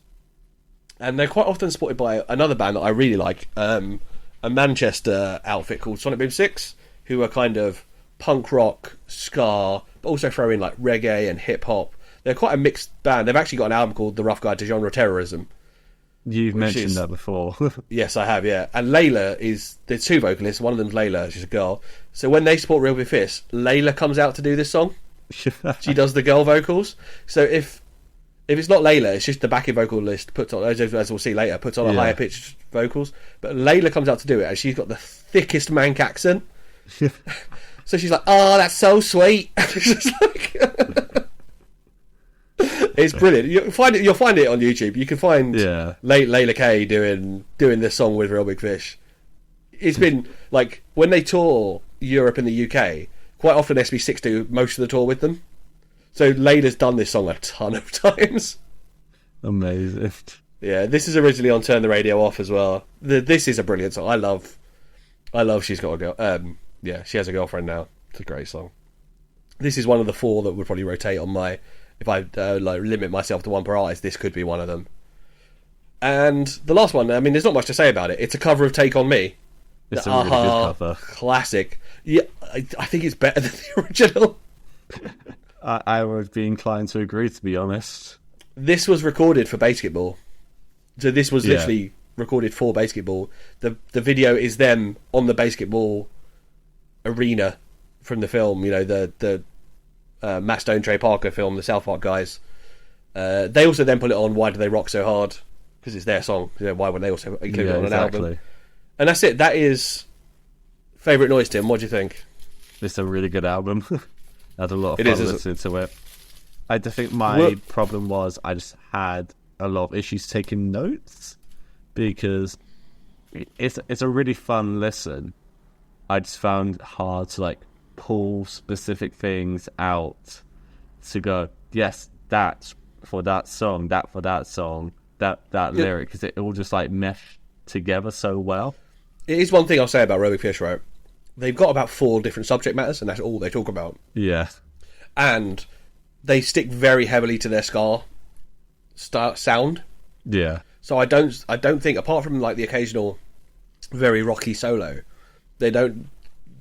And they're quite often supported by another band that I really like, a Manchester outfit called Sonic Boom 6, who are kind of punk rock, ska, but also throw in like reggae and hip hop. They're quite a mixed band. They've actually got an album called The Rough Guide to Genre Terrorism. You've mentioned that before. Yes, I have, yeah. And Layla there's two vocalists. One of them's Layla, she's a girl. So when they support Real Big Fish, Layla comes out to do this song. She does the girl vocals. So if it's not Layla, it's just the backing vocalist puts on, as we'll see later, puts on a higher pitched vocals. But Layla comes out to do it, and she's got the thickest Manc accent. So she's like, "Oh, that's so sweet." It's brilliant. You'll find it on YouTube. You can find Layla K doing this song with Real Big Fish. It's been like, when they tour Europe and the UK, quite often SB6 do most of the tour with them. So Layla's done this song a ton of times. Amazing. Yeah, this is originally on Turn the Radio Off as well. This is a brilliant song. I love She's Got a Girl. She has a girlfriend now. It's a great song. This is one of the four that would probably rotate on my... If I limit myself to one per artist, this could be one of them. And the last one, I mean, there's not much to say about it. It's a cover of Take On Me. It's a really good cover. Classic. Yeah, I think it's better than the original. I would be inclined to agree, to be honest. This was recorded for Basketball. So this was literally recorded for Basketball. The video is them on the Basketball arena from the film, the Matt Stone, Trey Parker film, the South Park guys. They also then put it on Why Do They Rock So Hard? Because it's their song. Why would they also include it on an album? And that's it. That is Favourite Noise, Tim. What do you think? It's a really good album. I had a lot of fun listening to it. I think my problem was I just had a lot of issues taking notes, because it's a really fun listen. I just found it hard to pull specific things out to go, yes, that's for that song, that for that song, that lyric, because it all just meshed together so well. It is one thing I'll say about Real Big Fish, right? They've got about 4 different subject matters, and that's all they talk about. Yeah. And they stick very heavily to their ska sound. Yeah. So I don't think, apart from the occasional very rocky solo, they don't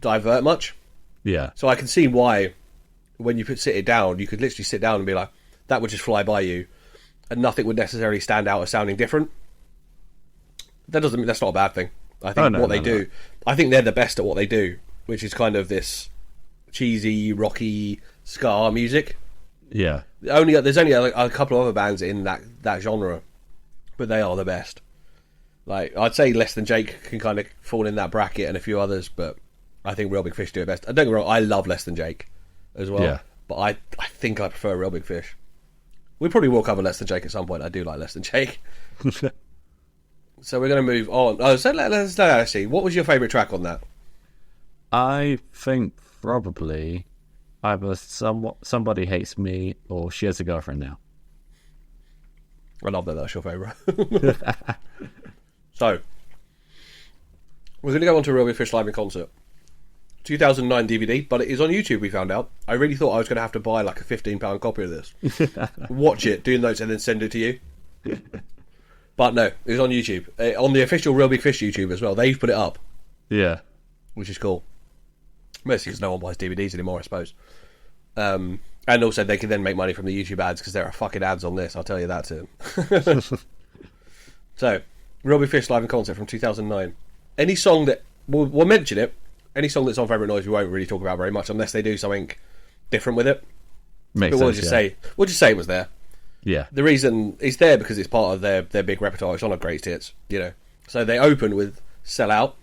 divert much. Yeah. So I can see why, when you sit it down, you could literally sit down and be like, that would just fly by you, and nothing would necessarily stand out as sounding different. That's not a bad thing. I think they do, I think they're the best at what they do, which is kind of this cheesy, rocky ska music. Yeah. There's only a couple of other bands in that genre, but they are the best. Like, I'd say Less Than Jake can kind of fall in that bracket and a few others, but I think Real Big Fish do it best. Don't get me wrong, I love Less Than Jake as well. Yeah. But I think I prefer Real Big Fish. We probably will cover Less Than Jake at some point. I do like Less Than Jake. So we're going to move on. Oh, so let's see. What was your favourite track on that? I think probably either Somebody Hates Me or She Has a Girlfriend Now. I love that that's your favourite. So, we're going to go on to Real Big Fish live in concert. 2009 DVD, but it is on YouTube, we found out. I really thought I was going to have to buy like a £15 copy of this. Watch it, do notes, and then send it to you. But no, it's on YouTube. On the official Real Big Fish YouTube as well. They've put it up. Yeah. Which is cool. Mostly because no one buys DVDs anymore, I suppose. And also they can then make money from the YouTube ads, because there are fucking ads on this, I'll tell you that too. So, Real Big Fish live in concert from 2009. Any song that... We'll mention it. Any song that's on Favourite Noise we won't really talk about very much unless they do something different with it. Makes but sense, we'll just say it was there. Yeah. The reason it's there because it's part of their big repertoire. It's on a great hits, you know. So they open with Sell Out.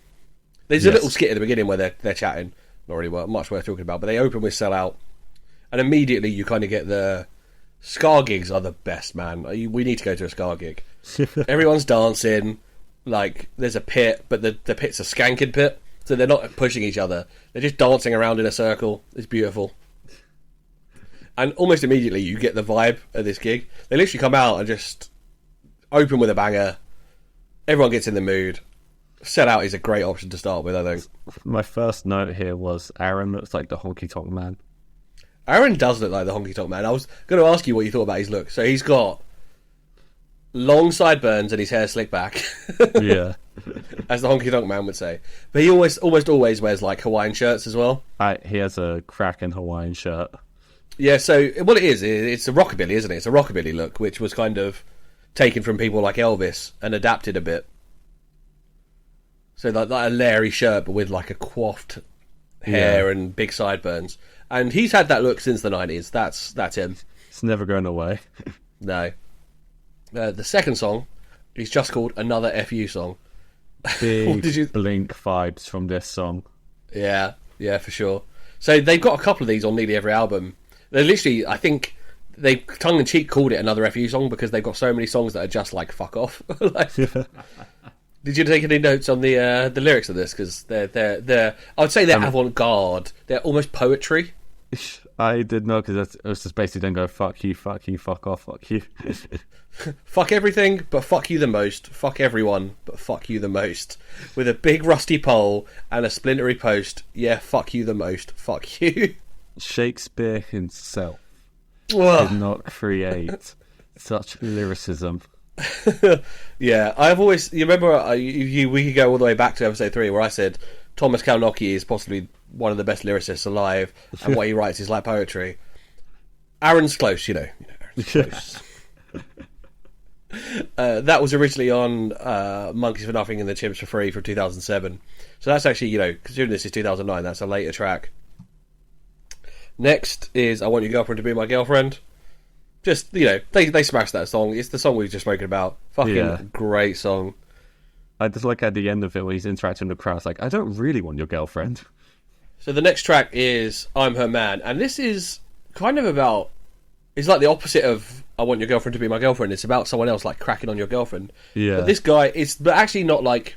There's a little skit at the beginning where they're chatting. Not really much worth talking about, but they open with Sell Out. And immediately you kind of get the... Ska gigs are the best, man. We need to go to a ska gig. Everyone's dancing. Like, there's a pit, but the pit's a skanking pit. So they're not pushing each other. They're just dancing around in a circle. It's beautiful. And almost immediately you get the vibe of this gig. They literally come out and just open with a banger. Everyone gets in the mood. Set Out is a great option to start with, I think. My first note here was Aaron looks like the honky tonk man. Aaron does look like the honky tonk man. I was going to ask you what you thought about his look. So he's got long sideburns and his hair slicked back. Yeah. As the honky tonk man would say. But he almost always wears like Hawaiian shirts as well. He has a cracking Hawaiian shirt. Yeah, so what it is, it's a rockabilly, isn't it? It's a rockabilly look, which was kind of taken from people like Elvis and adapted a bit. So like a leery shirt, but with like a coiffed hair and big sideburns. And he's had that look since the 90s. That's him. It's never going away. No. The second song is just called Another FU Song. Big Blink vibes from this song. Yeah, for sure. So they've got a couple of these on nearly every album. They're literally, I think, they tongue-in-cheek called it Another FU Song because they've got so many songs that are just like, fuck off. Like, did you take any notes on the lyrics of this? Because they're I would say they're avant-garde. They're almost poetry. I did know, because it was just basically then go, fuck you, fuck off, fuck you. Fuck everything, but fuck you the most. Fuck everyone, but fuck you the most. With a big rusty pole and a splintery post. Yeah, fuck you the most. Fuck you. Shakespeare himself did not create such lyricism. Yeah, I've always... You remember, we could go all the way back to episode 3 where I said Thomas Kalnoky is possibly one of the best lyricists alive, and what he writes is like poetry. Aaron's close, you know. Aaron's close. That was originally on Monkeys for Nothing and the Chimps for Free from 2007. So that's actually, you know, considering this is 2009, that's a later track. Next is I Want Your Girlfriend to Be My Girlfriend. Just, you know, they smashed that song. It's the song we've just spoken about. Fucking great song. I just like at the end of it where he's interacting with the crowd. It's like, I don't really want your girlfriend. So the next track is I'm Her Man. And this is kind of about... It's like the opposite of I Want Your Girlfriend to Be My Girlfriend. It's about someone else like cracking on your girlfriend. Yeah. But this guy, but actually not like...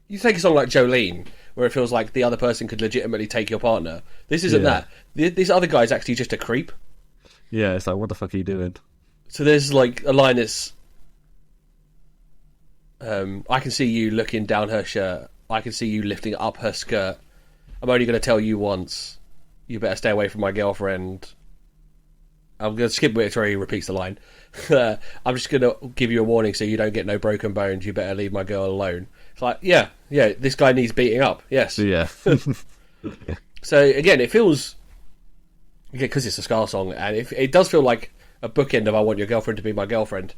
You take a song like Jolene, where it feels like the other person could legitimately take your partner. This isn't that. This other guy is actually just a creep. Yeah, it's like, what the fuck are you doing? So there's like a line that's... I can see you looking down her shirt. I can see you lifting up her skirt. I'm only going to tell you once. You better stay away from my girlfriend. I'm going to skip it where he repeats the line. I'm just going to give you a warning so you don't get no broken bones. You better leave my girl alone. It's like, yeah, this guy needs beating up. Yes. Yeah. So, again, it feels... Because it's a ska song, and it does feel like a bookend of I Want Your Girlfriend to Be My Girlfriend.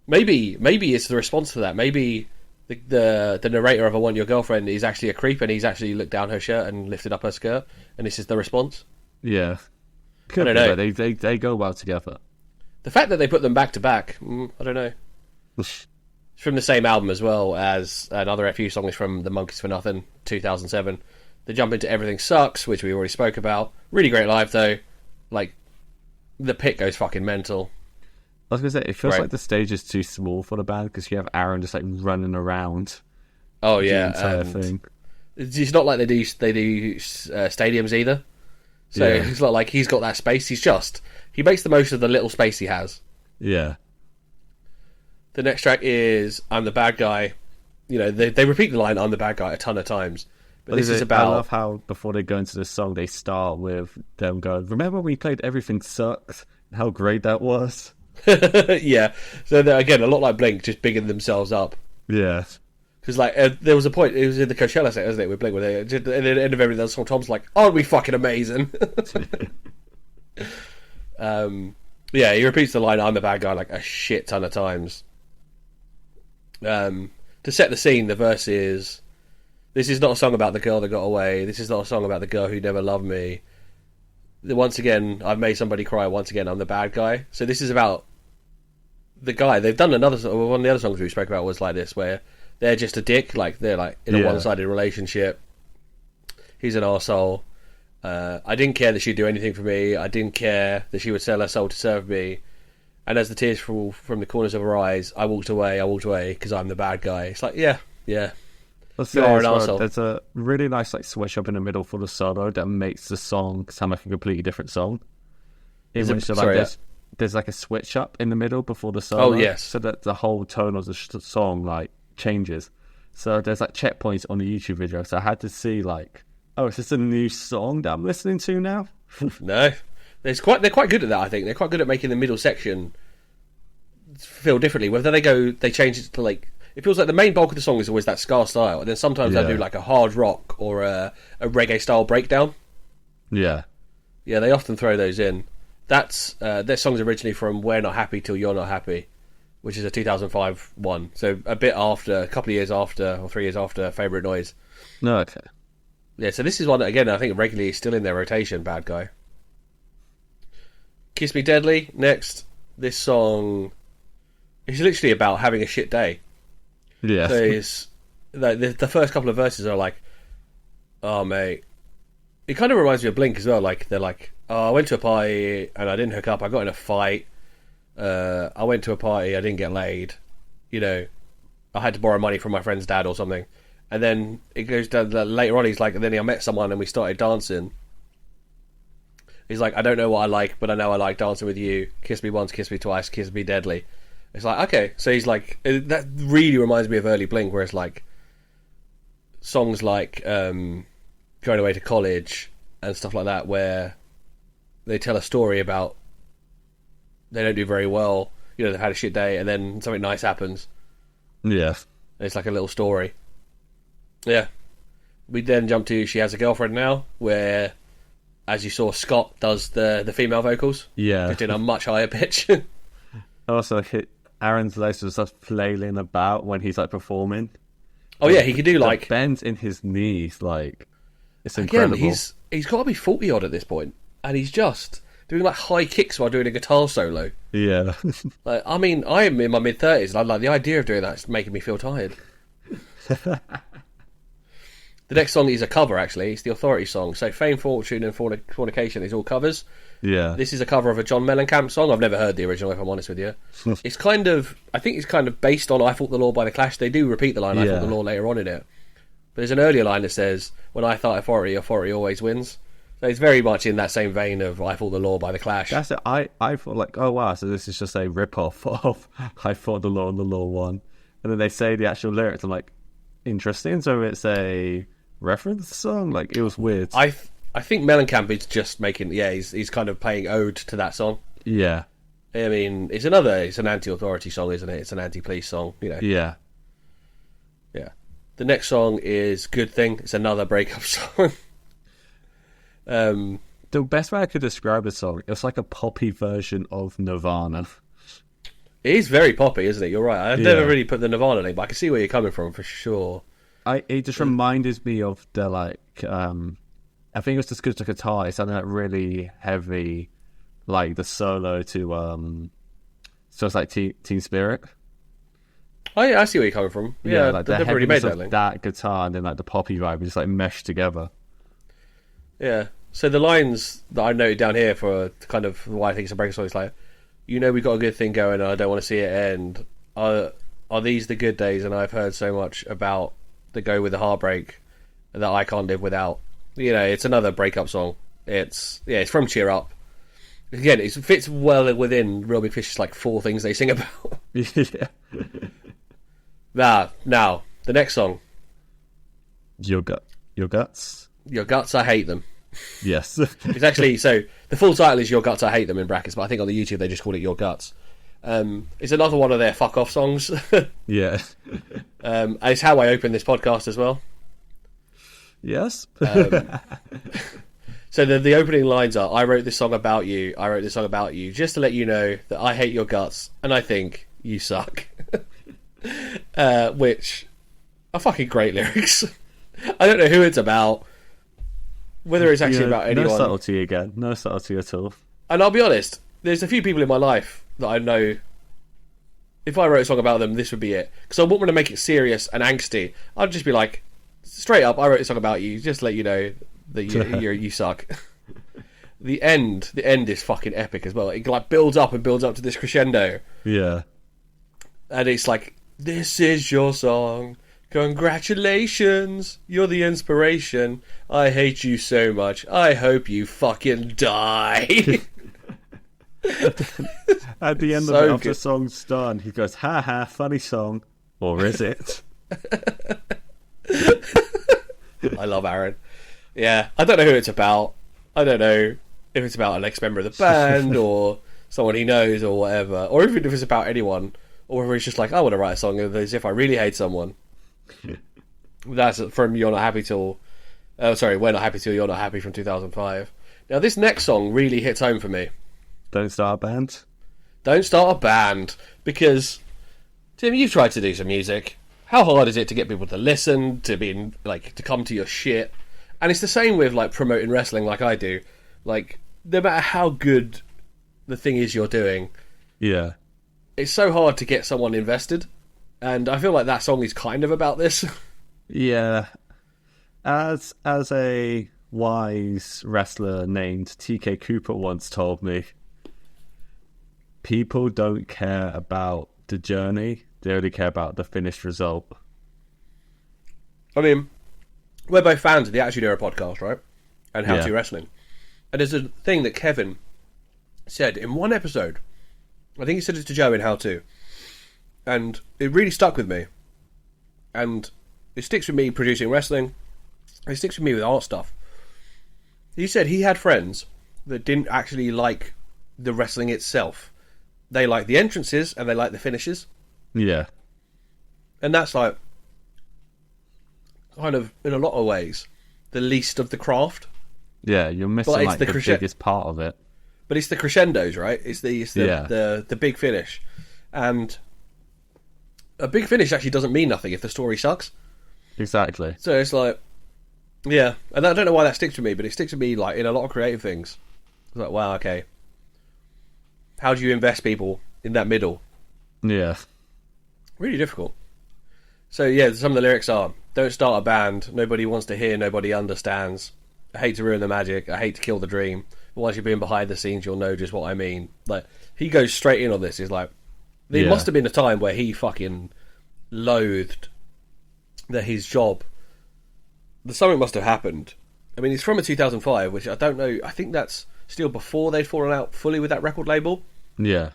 Maybe it's the response to that. Maybe the narrator of I Want Your Girlfriend is actually a creep, and he's actually looked down her shirt and lifted up her skirt, and this is the response. Yeah. I don't know. They go well together. The fact that they put them back to back, I don't know. It's from the same album as well as another FU song is from The Monkeys for Nothing, 2007. They jump into Everything Sucks, which we already spoke about. Really great live, though. Like, the pit goes fucking mental. I was going to say, it feels like the stage is too small for the band because you have Aaron just, like, running around. Oh, yeah. The entire thing. It's not like they do stadiums either. So it's not like he's got that space. He makes the most of the little space he has. Yeah. The next track is I'm the Bad Guy. You know, they repeat the line I'm the bad guy a ton of times. But this is about... I love how before they go into the song, they start with them going, remember we played Everything Sucks? How great that was? Yeah. So again, a lot like Blink, just bigging themselves up. Yeah. Because like there was a point, it was in the Coachella set, wasn't it, with Blink, where at the end of every song, Tom's like, aren't we fucking amazing? Yeah, he repeats the line I'm the bad guy like a shit ton of times. To set the scene, the verse is, this is not a song about the girl that got away, this is not a song about the girl who never loved me. Once again, I've made somebody cry, once again, I'm the bad guy. So this is about the guy. They've done one of the other songs we spoke about was like this, where they're just a dick, like they're like in a one-sided relationship. He's an arsehole. I didn't care that she'd do anything for me. I didn't care that she would sell her soul to serve me. And as the tears fall from the corners of her eyes, I walked away because I'm the bad guy. It's like, yeah. You are an arsehole. There's a really nice like switch up in the middle for the solo that makes the song sound like a completely different song. There's like a switch up in the middle before the solo. Oh, yes. So that the whole tone of the song like changes. So there's like checkpoints on the YouTube video. So I had to see like, oh, is this a new song that I'm listening to now? No. They're quite good at that, I think. They're quite good at making the middle section feel differently. Whether they change it to like, it feels like the main bulk of the song is always that ska style, and then sometimes they'll do like a hard rock or a reggae style breakdown. Yeah. Yeah, they often throw those in. That's their song's originally from We're Not Happy Till You're Not Happy, which is a 2005 one. So a couple of years after, or 3 years after Favourite Noise. No, okay. Yeah, so this is one that, again, I think regularly is still in their rotation, Bad Guy. Kiss Me Deadly, next. This song is literally about having a shit day. Yeah. So it's, the first couple of verses are like, oh, mate. It kind of reminds me of Blink as well. Like, they're like, oh, I went to a party and I didn't hook up. I got in a fight. I went to a party. I didn't get laid. You know, I had to borrow money from my friend's dad or something. And then it goes down later on. He's like, and then I met someone and we started dancing. He's like, I don't know what I like, but I know I like dancing with you. Kiss me once, kiss me twice, kiss me deadly. It's like, okay. So he's like, that really reminds me of early Blink, where it's like songs like Going Away to College and stuff like that, where they tell a story about they don't do very well. You know, they've had a shit day and then something nice happens. Yeah. And it's like a little story. Yeah. We then jump to She Has a Girlfriend Now, where, as you saw, Scott does the female vocals. Yeah. Just in a much higher pitch. Also, Aaron's legs was just flailing about when he's like performing. Oh yeah, he could do like the bends in his knees, like it's incredible. Again, he's got to be 40 odd at this point, and he's just doing like high kicks while doing a guitar solo. Yeah. Like, I mean, I am in my mid-30s, and I'm like, the idea of doing that is making me feel tired. The next song is a cover, actually. It's the Authority song. So Fame, Fortune, and Fornication is all covers. Yeah. This is a cover of a John Mellencamp song. I've never heard the original, if I'm honest with you. It's kind of, I think it's kind of based on I Fought the Law by The Clash. They do repeat the line I Fought the Law later on in it. But there's an earlier line that says, when I fight authority, authority always wins. So it's very much in that same vein of I Fought the Law by The Clash. That's it. I thought like, oh wow, so this is just a rip-off of I Fought the Law and the Law won. And then they say the actual lyrics. I'm like, interesting. So it's a reference song? Like, it was weird. I think Mellencamp is just making, he's kind of paying ode to that song. Yeah. I mean, it's an anti-authority song, isn't it? It's an anti-police song, you know. Yeah. Yeah. The next song is Good Thing. It's another breakup song. The best way I could describe the song, it was like a poppy version of Nirvana. It is very poppy, isn't it? You're right. I've never really put the Nirvana name, but I can see where you're coming from for sure. It just reminded me of the like I think it was just because the guitar is something like really heavy, like the solo to so it's like Teen Spirit. Oh yeah, I see where you're coming from. Yeah, like the they've already heaviness made that of link. that guitar and then like the poppy vibe just like meshed together. Yeah. So the lines that I noted down here for kind of why I think it's a breakup song is like, you know, we got a good thing going, and I don't want to see it end. Are these the good days? And I've heard so much about the go with the heartbreak that I can't live without. You know, it's another breakup song. It's from Cheer Up. Again, it fits well within Real Big Fish's like 4 things they sing about. Yeah. Now, the next song. Your guts. Your Guts, I Hate Them. Yes. It's actually, so the full title is Your Guts, I Hate Them in brackets, but I think on the YouTube they just call it Your Guts. It's another one of their fuck off songs. Yeah. And it's how I open this podcast as well. Yes. So the opening lines are, I wrote this song about you, I wrote this song about you, just to let you know that I hate your guts, and I think you suck. Which are fucking great lyrics. I don't know who it's about, whether it's actually about anyone. No subtlety again. No subtlety at all. And I'll be honest, there's a few people in my life that I know, if I wrote a song about them, this would be it. Because I wouldn't want to make it serious and angsty. I'd just be like, straight up, I wrote a song about you, just to let you know that you suck. The end is fucking epic as well. It like builds up to this crescendo. Yeah. And it's like, this is your song. Congratulations. You're the inspiration. I hate you so much. I hope you fucking die. At the end of it, after the song's done, he goes, ha ha, funny song. Or is it? I love Aaron. Yeah, I don't know who it's about. I don't know if it's about an ex-member of the band or someone he knows or whatever. Or even if it's about anyone. Or whether he's just like, I want to write a song as if I really hate someone. That's from You're Not Happy Till... We're Not Happy Till You're Not Happy from 2005. Now, this next song really hits home for me. Don't Start a Band? Don't Start a Band. Because, Tim, you've tried to do some music. How hard is it to get people to listen, to come to your shit? And it's the same with like promoting wrestling like I do. Like, no matter how good the thing is you're doing, yeah, it's so hard to get someone invested. And I feel like that song is kind of about this. Yeah. As a wise wrestler named TK Cooper once told me, people don't care about the journey, they only care about the finished result. I mean, we're both fans of the Attitude Era podcast, right? And How To Wrestling. And there's a thing that Kevin said in one episode. I think he said it to Joe in How To. And it really stuck with me. And it sticks with me producing wrestling. It sticks with me with art stuff. He said he had friends that didn't actually like the wrestling itself. They like the entrances and they like the finishes. Yeah. And that's like, kind of, in a lot of ways, the least of the craft. Yeah, you're missing like the biggest part of it. But it's the crescendos, right? It's the big finish. And a big finish actually doesn't mean nothing if the story sucks. Exactly. So it's like, yeah. And I don't know why that sticks with me, but it sticks with me like in a lot of creative things. It's like, wow, okay. How do you invest people in that middle? Yeah. Really difficult. So yeah, some of the lyrics are, don't start a band, nobody wants to hear, nobody understands. I hate to ruin the magic, I hate to kill the dream. But once you've been behind the scenes, you'll know just what I mean. Like, he goes straight in on this. He's like, there must have been a time where he fucking loathed that his job, that something must have happened. I mean, it's from a 2005, which I don't know, I think that's still before they'd fallen out fully with that record label. Yeah.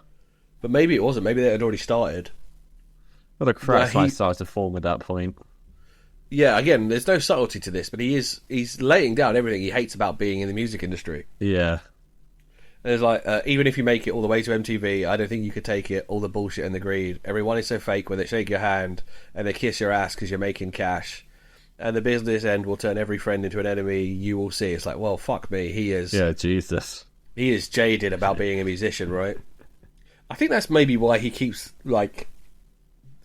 But maybe it wasn't, maybe they had already started. Well, the crash started to form at that point. Yeah, again, there's no subtlety to this, but he's laying down everything he hates about being in the music industry. Yeah. And it's like, even if you make it all the way to MTV, I don't think you could take it, all the bullshit and the greed. Everyone is so fake when they shake your hand and they kiss your ass because you're making cash. And the business end will turn every friend into an enemy, you will see. It's like, well, fuck me, he is... Yeah, Jesus. He is jaded about being a musician, right? I think that's maybe why he keeps, like...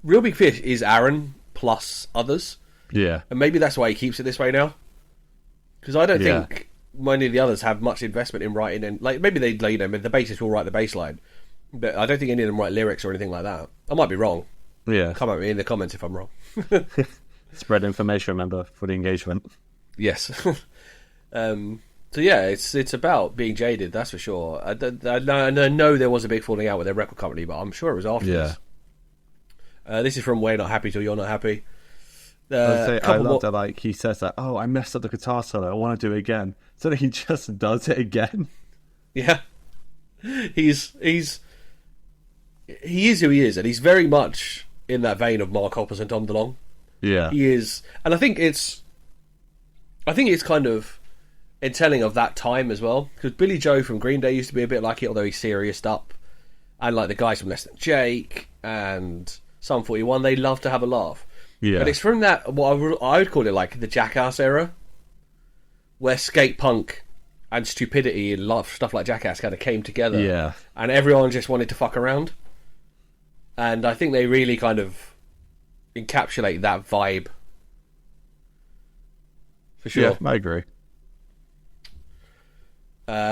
Real Big Fish is Aaron plus others. Yeah. And maybe that's why he keeps it this way now. Because I don't think many of the others have much investment in writing. And like maybe they, the bassist will write the bass line. But I don't think any of them write lyrics or anything like that. I might be wrong. Yeah. Come at me in the comments if I'm wrong. Spread information, remember, for the engagement. Yes. So yeah, it's about being jaded, that's for sure. I know there was a big falling out with their record company, but I'm sure it was afterwards. Yeah. This is from We're Not Happy Till You're Not Happy. I love that, like, he says that, I messed up the guitar solo, I want to do it again. So then he just does it again. Yeah. He is who he is, and he's very much in that vein of Mark Hoppus and Tom DeLonge. Yeah. He is, and I think it's kind of telling of that time as well, because Billy Joe from Green Day used to be a bit like it, although he's serious up, and like the guys from Less Than Jake and Sum 41, they love to have a laugh. Yeah. But it's from that, what I would call it like the Jackass era, where skate punk and stupidity and stuff like Jackass kind of came together. Yeah. And everyone just wanted to fuck around. And I think they really kind of encapsulate that vibe. For sure. Yeah, I agree.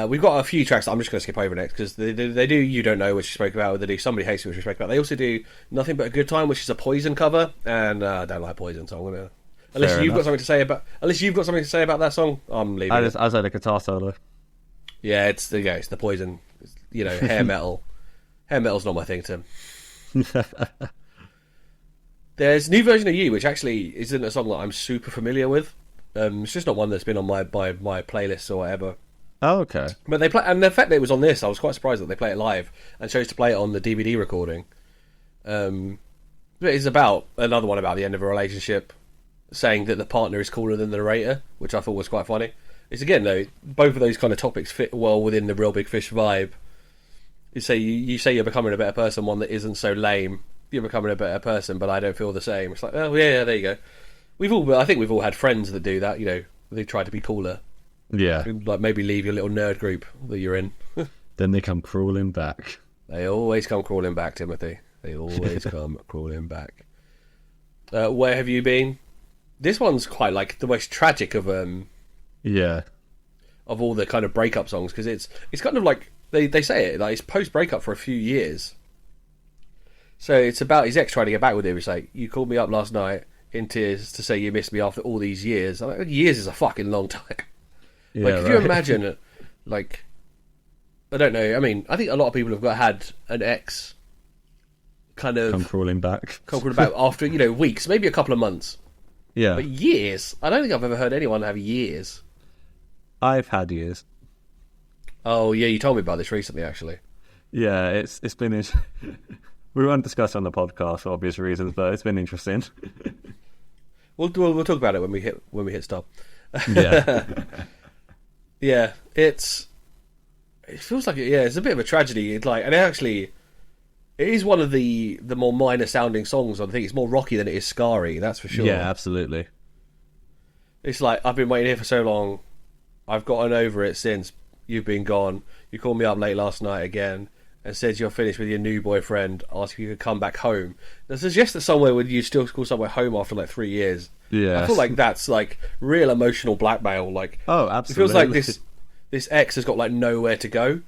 We've got a few tracks that I'm just going to skip over next, because they do You Don't Know, which we spoke about. They do Somebody Hates Me, which we spoke about. They also do Nothing But a Good Time, which is a Poison cover, and I don't like Poison, so I'm going to... Unless you've got something to say about that song, I'm leaving. I said the guitar solo. Yeah, it's the Poison. It's, hair metal. Hair metal's not my thing, Tim. There's a new version of You, which actually isn't a song that I'm super familiar with. It's just not one that's been on my playlists or whatever. Oh, okay. But they play, and the fact that it was on this, I was quite surprised that they play it live and chose to play it on the DVD recording. But it's about another one about the end of a relationship, saying that the partner is cooler than the narrator, which I thought was quite funny. It's again though, both of those kind of topics fit well within the Real Big Fish vibe. You say you're becoming a better person, one that isn't so lame. You're becoming a better person, but I don't feel the same. It's like, oh yeah, there you go. I think we've all had friends that do that. They try to be cooler. Yeah. Like maybe leave your little nerd group that you're in. Then they come crawling back. They always come crawling back, Timothy. They always come crawling back. Where Have You Been? This one's quite like the most tragic of all the kind of breakup songs, because it's kind of like they say it like it's post breakup for a few years. So it's about his ex trying to get back with him. It's like, you called me up last night in tears to say you missed me after all these years. I'm like, years is a fucking long time. Yeah, like, could you imagine, like, I don't know. I mean, I think a lot of people have had an ex kind of come crawling back after weeks, maybe a couple of months. Yeah, but years. I don't think I've ever heard anyone have years. I've had years. Oh yeah, you told me about this recently, actually. Yeah, it's been. We won't discuss on the podcast for obvious reasons, but it's been interesting. We'll talk about it when we hit stop. Yeah. Yeah, it feels like it's a bit of a tragedy. It's like, and it is one of the more minor sounding songs. I think it's more rocky than it is scarry. That's for sure. Yeah, absolutely. It's like, I've been waiting here for so long. I've gotten over it since you've been gone. You called me up late last night again and said you're finished with your new boyfriend. Asked if you could come back home. That suggests that somewhere would you still call somewhere home after like 3 years. Yeah, I feel like that's like real emotional blackmail. Like, oh, absolutely. It feels like this ex has got like nowhere to go,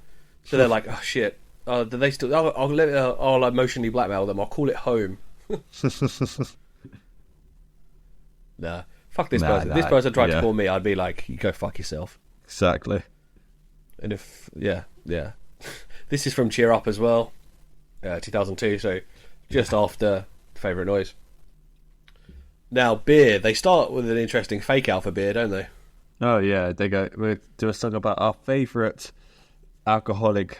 so they're like, oh shit. Do they still? I'll emotionally blackmail them. I'll call it home. Nah, fuck this person. If this person tried to call me, I'd be like, you go fuck yourself. Exactly. And if yeah, this is from Cheer Up as well, 2002. So just after Favourite Noise. Now, Beer, they start with an interesting fake out for Beer, don't they? Oh, yeah. They do a song about our favourite alcoholic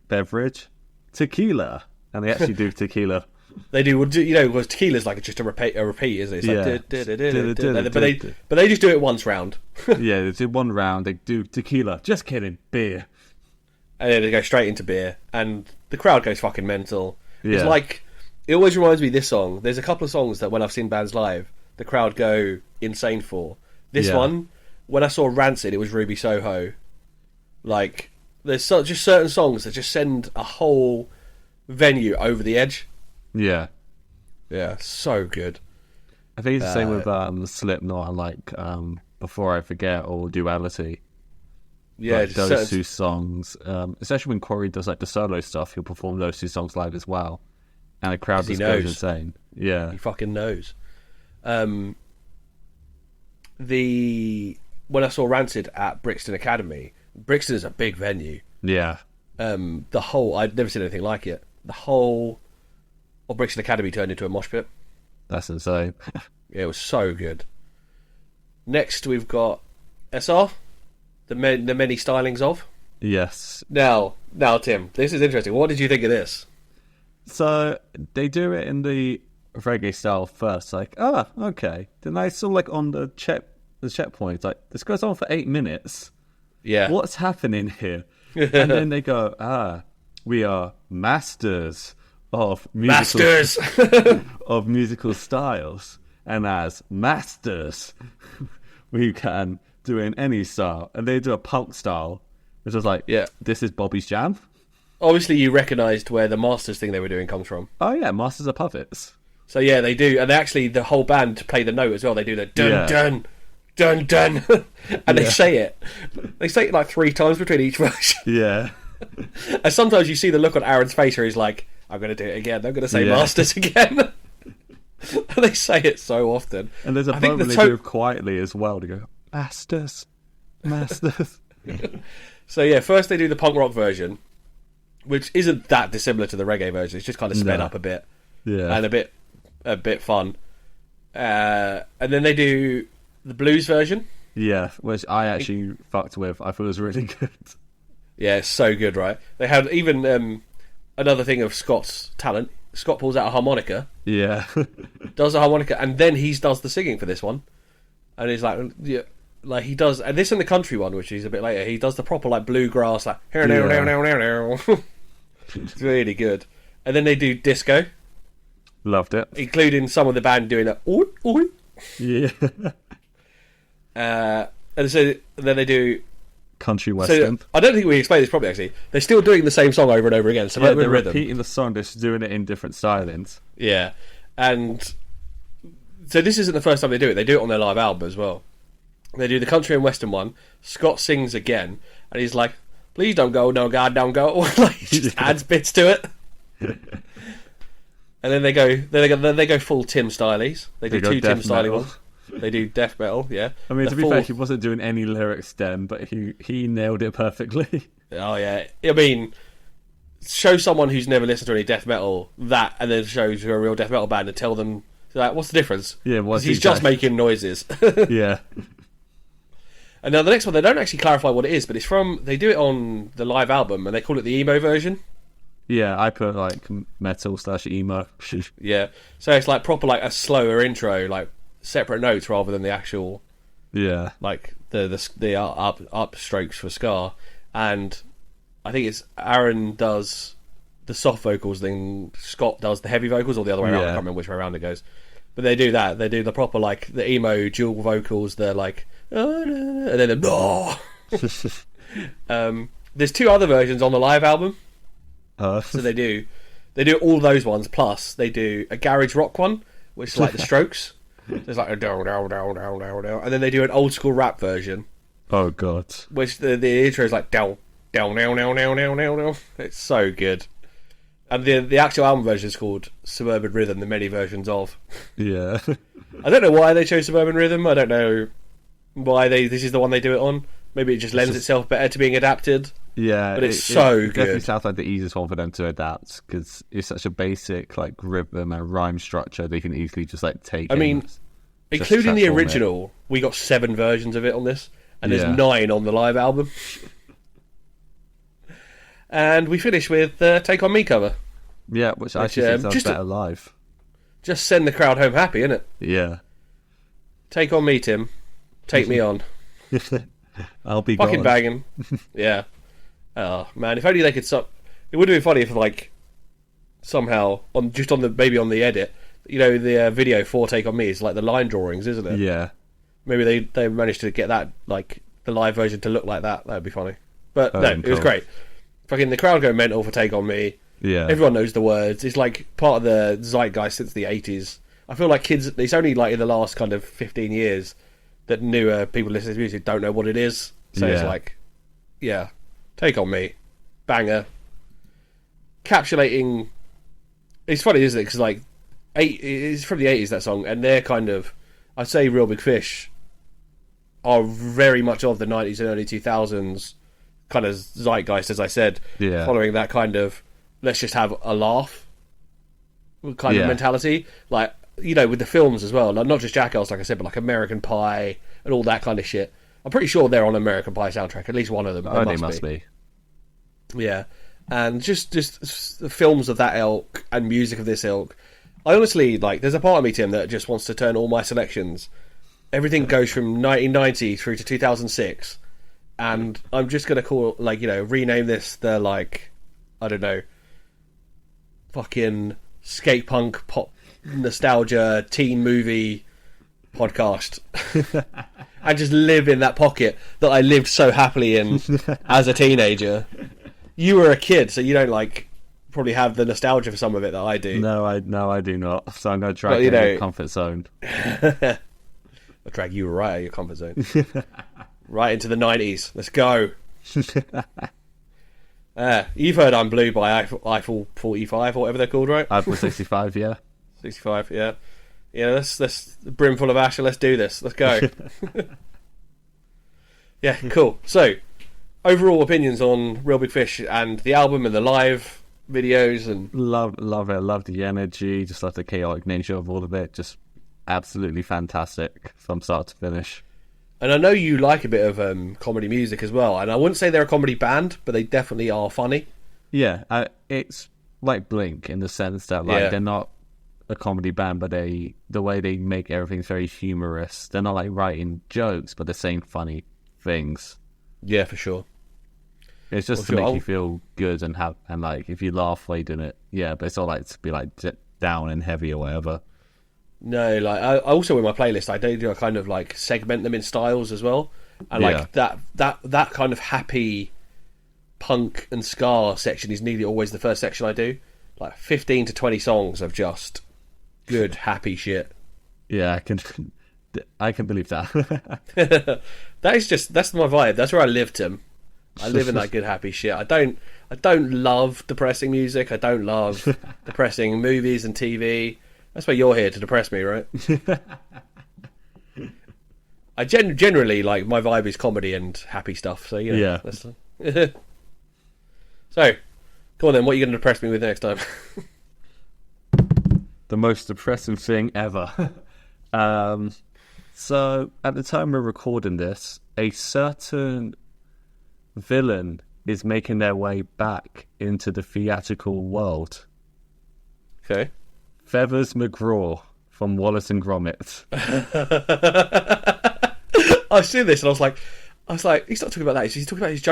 beverage, tequila. And they actually do tequila. They do, because tequila's like just a repeat, isn't it? It's like, but they just do it once round. Yeah, they do one round, they do tequila. Just kidding, beer. And then they go straight into Beer, and the crowd goes fucking mental. Yeah. It's like, it always reminds me of this song. There's a couple of songs that when I've seen bands live, the crowd go insane for. This one, when I saw Rancid, it was Ruby Soho. Like, there's just certain songs that just send a whole venue over the edge. Yeah. Yeah, so good. I think it's the same with Slipknot, like Before I Forget or Duality. Yeah, like those two songs, especially when Corey does like the solo stuff, he'll perform those two songs live as well. And the crowd just goes insane. Yeah. He fucking knows. When I saw Rancid at Brixton Academy, Brixton is a big venue. Yeah. I'd never seen anything like it. The whole of Brixton Academy turned into a mosh pit. That's insane. Yeah, it was so good. Next, we've got SR, the many stylings of. Yes. Now, Tim, this is interesting. What did you think of this? So they do it in the reggae style first, like, okay. Then I saw like on the checkpoint, like, this goes on for 8 minutes. Yeah. What's happening here? And then they go, we are masters of musical styles, and as masters, we can do it in any style. And they do a punk style, which was like, this is Bobby's jam. Obviously, you recognised where the Masters thing they were doing comes from. Oh yeah, Masters of Puppets. So yeah, they do, and they actually, the whole band play the note as well. They do the dun dun dun dun, and they say it. They say it like 3 times between each version. Yeah. And sometimes you see the look on Aaron's face where he's like, I'm going to do it again. I'm going to say Masters again. And they say it so often. And there's a moment they do quietly as well to go, Masters. So yeah, first they do the punk rock version, which isn't that dissimilar to the reggae version. It's just kind of sped up a bit. Yeah. And a bit fun. And then they do the blues version. Yeah, which I actually fucked with. I thought it was really good. Yeah, it's so good, right? They had even another thing of Scott's talent. Scott pulls out a harmonica. Yeah. Does a harmonica, and then he does the singing for this one. And he's like he does, and this in the country one, which is a bit later, he does the proper like bluegrass, like It's really good. And then they do disco. Loved it. Including some of the band doing that. Oi, oi. Yeah. And so then they do country western. So, I don't think we explained this properly, actually. They're still doing the same song over and over again. So they're repeating the song, just doing it in different stylings. Yeah. And so this isn't the first time they do it. They do it on their live album as well. They do the country and western one. Scott sings again, and he's like, please don't go, no God, don't go. Like, he just adds bits to it. And then they go full Tim Stylies. They do 2 Tim Stylies ones. They do death metal, yeah. I mean, to be fair, he wasn't doing any lyrics then, but he nailed it perfectly. Oh, yeah. I mean, show someone who's never listened to any death metal that, and then show a real death metal band and tell them, like, what's the difference? Yeah, he's just making noises. Yeah. And now the next one, they don't actually clarify what it is, but they do it on the live album, and they call it the emo version. Yeah, I put, like, metal/emo. Yeah. So it's, like, proper, like, a slower intro, like, separate notes rather than the actual, like the up strokes for ska. And I think it's Aaron does the soft vocals, then Scott does the heavy vocals, or the other way around. I can't remember which way around it goes, but they do that. They do the proper, like, the emo dual vocals. They're like, and then there's 2 other versions on the live album. So they do all those ones, plus they do a garage rock one, which is like the Strokes. There's like a down, and then they do an old school rap version. Oh god! Which the intro is like down. It's so good. And the actual album version is called Suburban Rhythm: The Many Versions of. Yeah. I don't know why they chose Suburban Rhythm. I don't know why this is the one they do it on. Maybe it just lends itself better to being adapted. Yeah, but it's so good. It definitely sounds like the easiest one for them to adapt, because it's such a basic, like, rhythm and rhyme structure they can easily just, like, take. I mean, including the original, we got 7 versions of it on this, and there's 9 on the live album. And we finish with Take On Me cover. Yeah, which I actually think sounds better live. Just send the crowd home happy, innit? Yeah. Take On Me, Tim. Take me on. I'll be fucking gone. Banging. Yeah. Oh man, if only they could. It would have been funny if, like, somehow on the edit, you know, the video for Take On Me is like the line drawings, isn't it? Yeah. Maybe they managed to get that, like, the live version to look like that. That would be funny. But no, it was great. Fucking the crowd go mental for Take On Me. Yeah. Everyone knows the words. It's like part of the zeitgeist since the 80s. I feel like kids. It's only like in the last kind of 15 years that newer people listening to music don't know what it is. So it's like, yeah. Take On Me, banger, encapsulating It's funny, isn't it? Because like, it's from the 80s, that song, and they're kind of, I'd say, Real Big Fish are very much of the 90s and early 2000s kind of zeitgeist, as I said, following that kind of let's just have a laugh kind of mentality. Like, you know, with the films as well, like, not just Jackass, like I said, but like American Pie and all that kind of shit. I'm pretty sure they're on American Pie soundtrack, at least one of them. They must be. Yeah. And just films of that ilk and music of this ilk. I honestly, like, there's a part of me, Tim, that just wants to turn all my selections. Everything goes from 1990 through to 2006. And I'm just going to call, like, you know, rename this the, like, I don't know, fucking skate punk, pop, nostalgia, teen movie podcast. And just live in that pocket that I lived so happily in as a teenager. You were a kid, so you don't, like, probably have the nostalgia for some of it that I do. No, I do not. So I'm going to try to get out of your comfort zone. I'll drag you right out of your comfort zone. Right into the 90s. Let's go. You've heard I'm Blue by Eiffel 45 or whatever they're called, right? Eiffel 65, yeah. 65, yeah. Yeah, let's brimful of Asher, let's do this. Let's go. Yeah, cool. So, overall opinions on Real Big Fish and the album and the live videos and love it. Love the energy. Just love the chaotic nature of all of it. Just absolutely fantastic from start to finish. And I know you like a bit of comedy music as well. And I wouldn't say they're a comedy band, but they definitely are funny. Yeah, it's like Blink in the sense that they're not a comedy band, but the way they make everything very humorous. They're not like writing jokes, but they're saying funny things. Yeah, for sure. It's just to make you feel good and like if you laugh while you're doing it. Yeah, but it's not like to be like down and heavy or whatever. No, like I also in my playlist I do a kind of like segment them in styles as well, and like that kind of happy punk and ska section is nearly always the first section I do. Like 15 to 20 songs of just good happy shit. Yeah, I can believe that. That's my vibe. That's where I live, Tim. I live in that good happy shit. I don't love depressing music. I don't love depressing movies and TV. That's why you're here, to depress me, right? I generally, like, my vibe is comedy and happy stuff. So, you know. Yeah. So, go on then. What are you going to depress me with next time? The most depressing thing ever. So, at the time we're recording this, a certain villain is making their way back into the theatrical world. Okay. Feathers McGraw from Wallace and Gromit. I've seen this and I was like, he's not talking about that. He's talking about his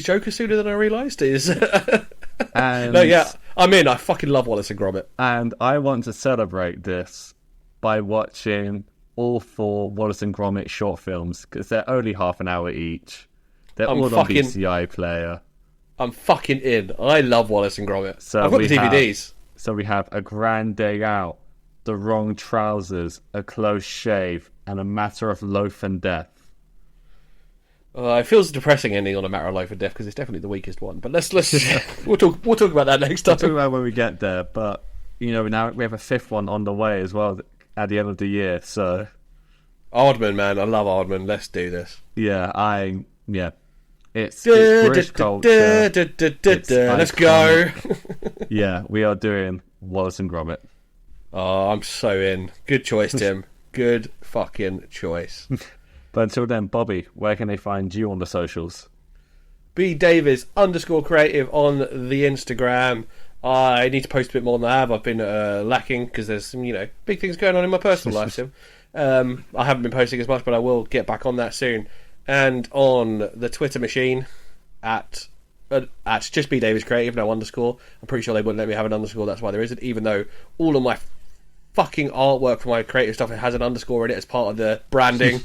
Joker sooner than I realised. No, yeah, I'm in. I fucking love Wallace and Gromit. And I want to celebrate this by watching all 4 Wallace and Gromit short films because they're only half an hour each. They're all on BCI player. I'm fucking in. I love Wallace and Gromit. So I've got the DVDs. So we have A Grand Day Out, The Wrong Trousers, A Close Shave, and A Matter of Loaf and Death. It feels a depressing ending on A Matter of Life and Death because it's definitely the weakest one. But let's we'll talk about that next time. We'll talk about when we get there. But you know, now we have a 5th one on the way as well at the end of the year. So Aardman, man, I love Aardman. Let's do this. It's British culture. Let's go. Yeah, we are doing Wallace and Gromit. Oh, I'm so in. Good choice, Tim. Good fucking choice. But until then, Bobby, where can they find you on the socials? bdavis_creative on the Instagram. I need to post a bit more than I have. I've been lacking because there's some, big things going on in my personal life, Tim. I haven't been posting as much, but I will get back on that soon. And on the Twitter machine at just bdaviscreative, no underscore. I'm pretty sure they wouldn't let me have an underscore, that's why there isn't, even though all of my fucking artwork for my creative stuff, it has an underscore in it as part of the branding.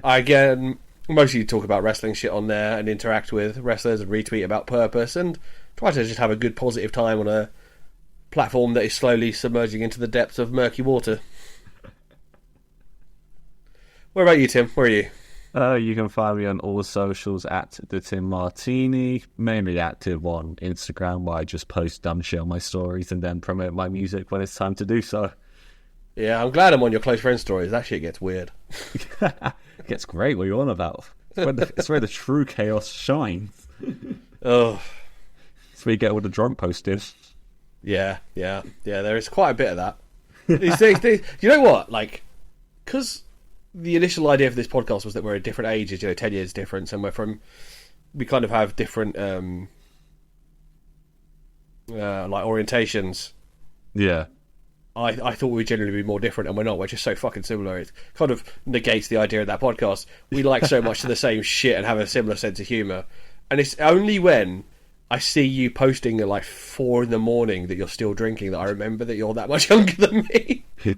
I again mostly talk about wrestling shit on there and interact with wrestlers and retweet about purpose and try to just have a good positive time on a platform that is slowly submerging into the depths of murky water. What about you, Tim? Where are you? You can find me on all socials at the Tim Martini, mainly active on Instagram, where I just post dumb shit on my stories and then promote my music when it's time to do so. Yeah, I'm glad I'm on your close friend stories. That shit gets weird. It gets great. What are you on about? It's where the true chaos shines. Oh, It's where you get all the drunk posted. yeah. There is quite a bit of that. These things, you know what? Like, because the initial idea for this podcast was that we're at different ages, 10 years difference, and we kind of have different like orientations. Yeah. I thought we'd generally be more different, and we're not. We're just so fucking similar. It kind of negates the idea of that podcast. We like so much of the same shit and have a similar sense of humour. And it's only when I see you posting at like 4 a.m. that you're still drinking that I remember that you're that much younger than me. I'm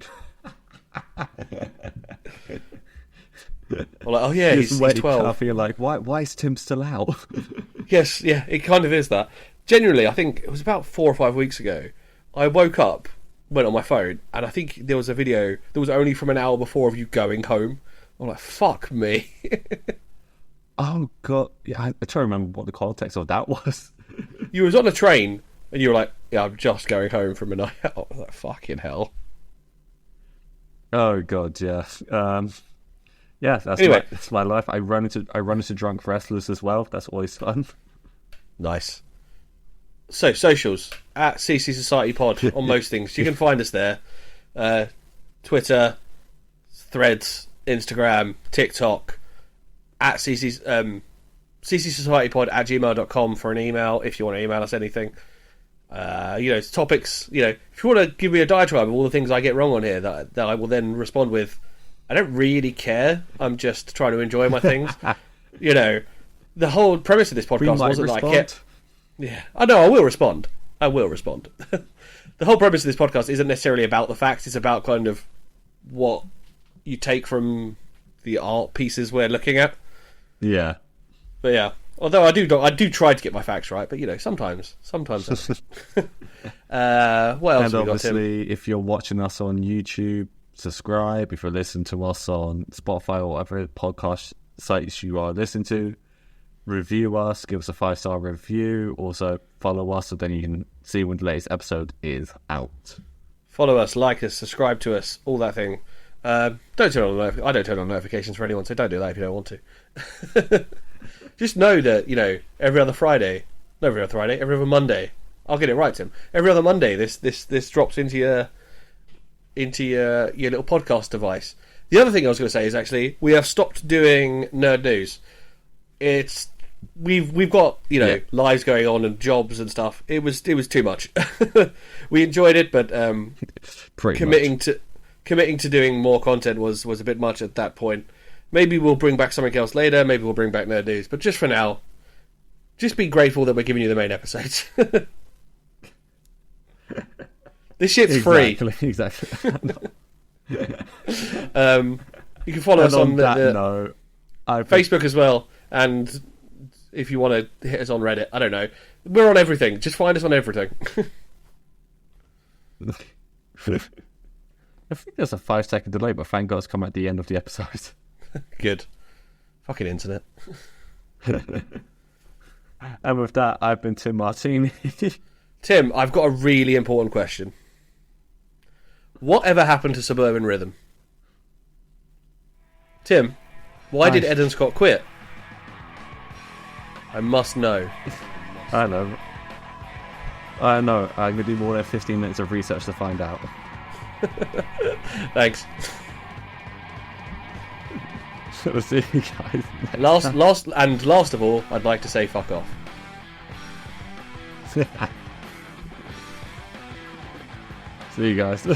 like, oh yeah, he's 12. You're like, why is Tim still out? Yes, yeah, it kind of is that. Genuinely, I think it was about 4 or 5 weeks ago. I woke up, went on my phone, and I think there was a video that was only from an hour before of you going home. I'm like, fuck me. Oh god, yeah, I try to remember what the context of that was. You was on a train, and you were like, yeah, I'm just going home from a night out. I was like, fucking hell. Oh god, yeah. Yeah, that's my life. I run into drunk wrestlers as well. That's always fun. Nice. So, socials at CC Society Pod on most things. You can find us there. Twitter, Threads, Instagram, TikTok, at CC Society Pod at gmail.com for an email if you want to email us anything. Topics, if you want to give me a diatribe of all the things I get wrong on here that I will then respond with. I don't really care. I'm just trying to enjoy my things. The whole premise of this podcast wasn't that I kept... Yeah. I know, I will respond. The whole premise of this podcast isn't necessarily about the facts. It's about kind of what you take from the art pieces we're looking at. Yeah. But yeah. Although I do try to get my facts right, but sometimes. What else and have we got, Tim? obviously, if you're watching us on YouTube, subscribe. If you're listening to us on Spotify or whatever podcast sites you are listening to, review us, give us a 5-star review. Also, follow us so then you can see when the latest episode is out. Follow us, like us, subscribe to us, all that thing. I don't turn on notifications for anyone, so don't do that if you don't want to. Just know that, every other Monday, I'll get it right, Tim. Every other Monday, this drops into your little podcast device. The other thing I was going to say is actually we have stopped doing nerd news. We've got lives going on and jobs and stuff. It was too much. We enjoyed it, but committing to doing more content was a bit much at that point. Maybe we'll bring back something else later. Maybe we'll bring back nerd news. But just for now, just be grateful that we're giving you the main episodes. This shit's free. Exactly. You can follow us on Facebook as well. And if you want to hit us on Reddit, I don't know. We're on everything. Just find us on everything. I think there's a 5-second delay, but thank God it's come at the end of the episode. Good. Fucking internet. And with that, I've been Tim Martini. Tim, I've got a really important question. Whatever happened to Suburban Rhythm? Tim, why did Ed and Scott quit? I must know. I know. I'm going to do more than 15 minutes of research to find out. Thanks. We'll see you guys. Last of all, I'd like to say fuck off. See you guys.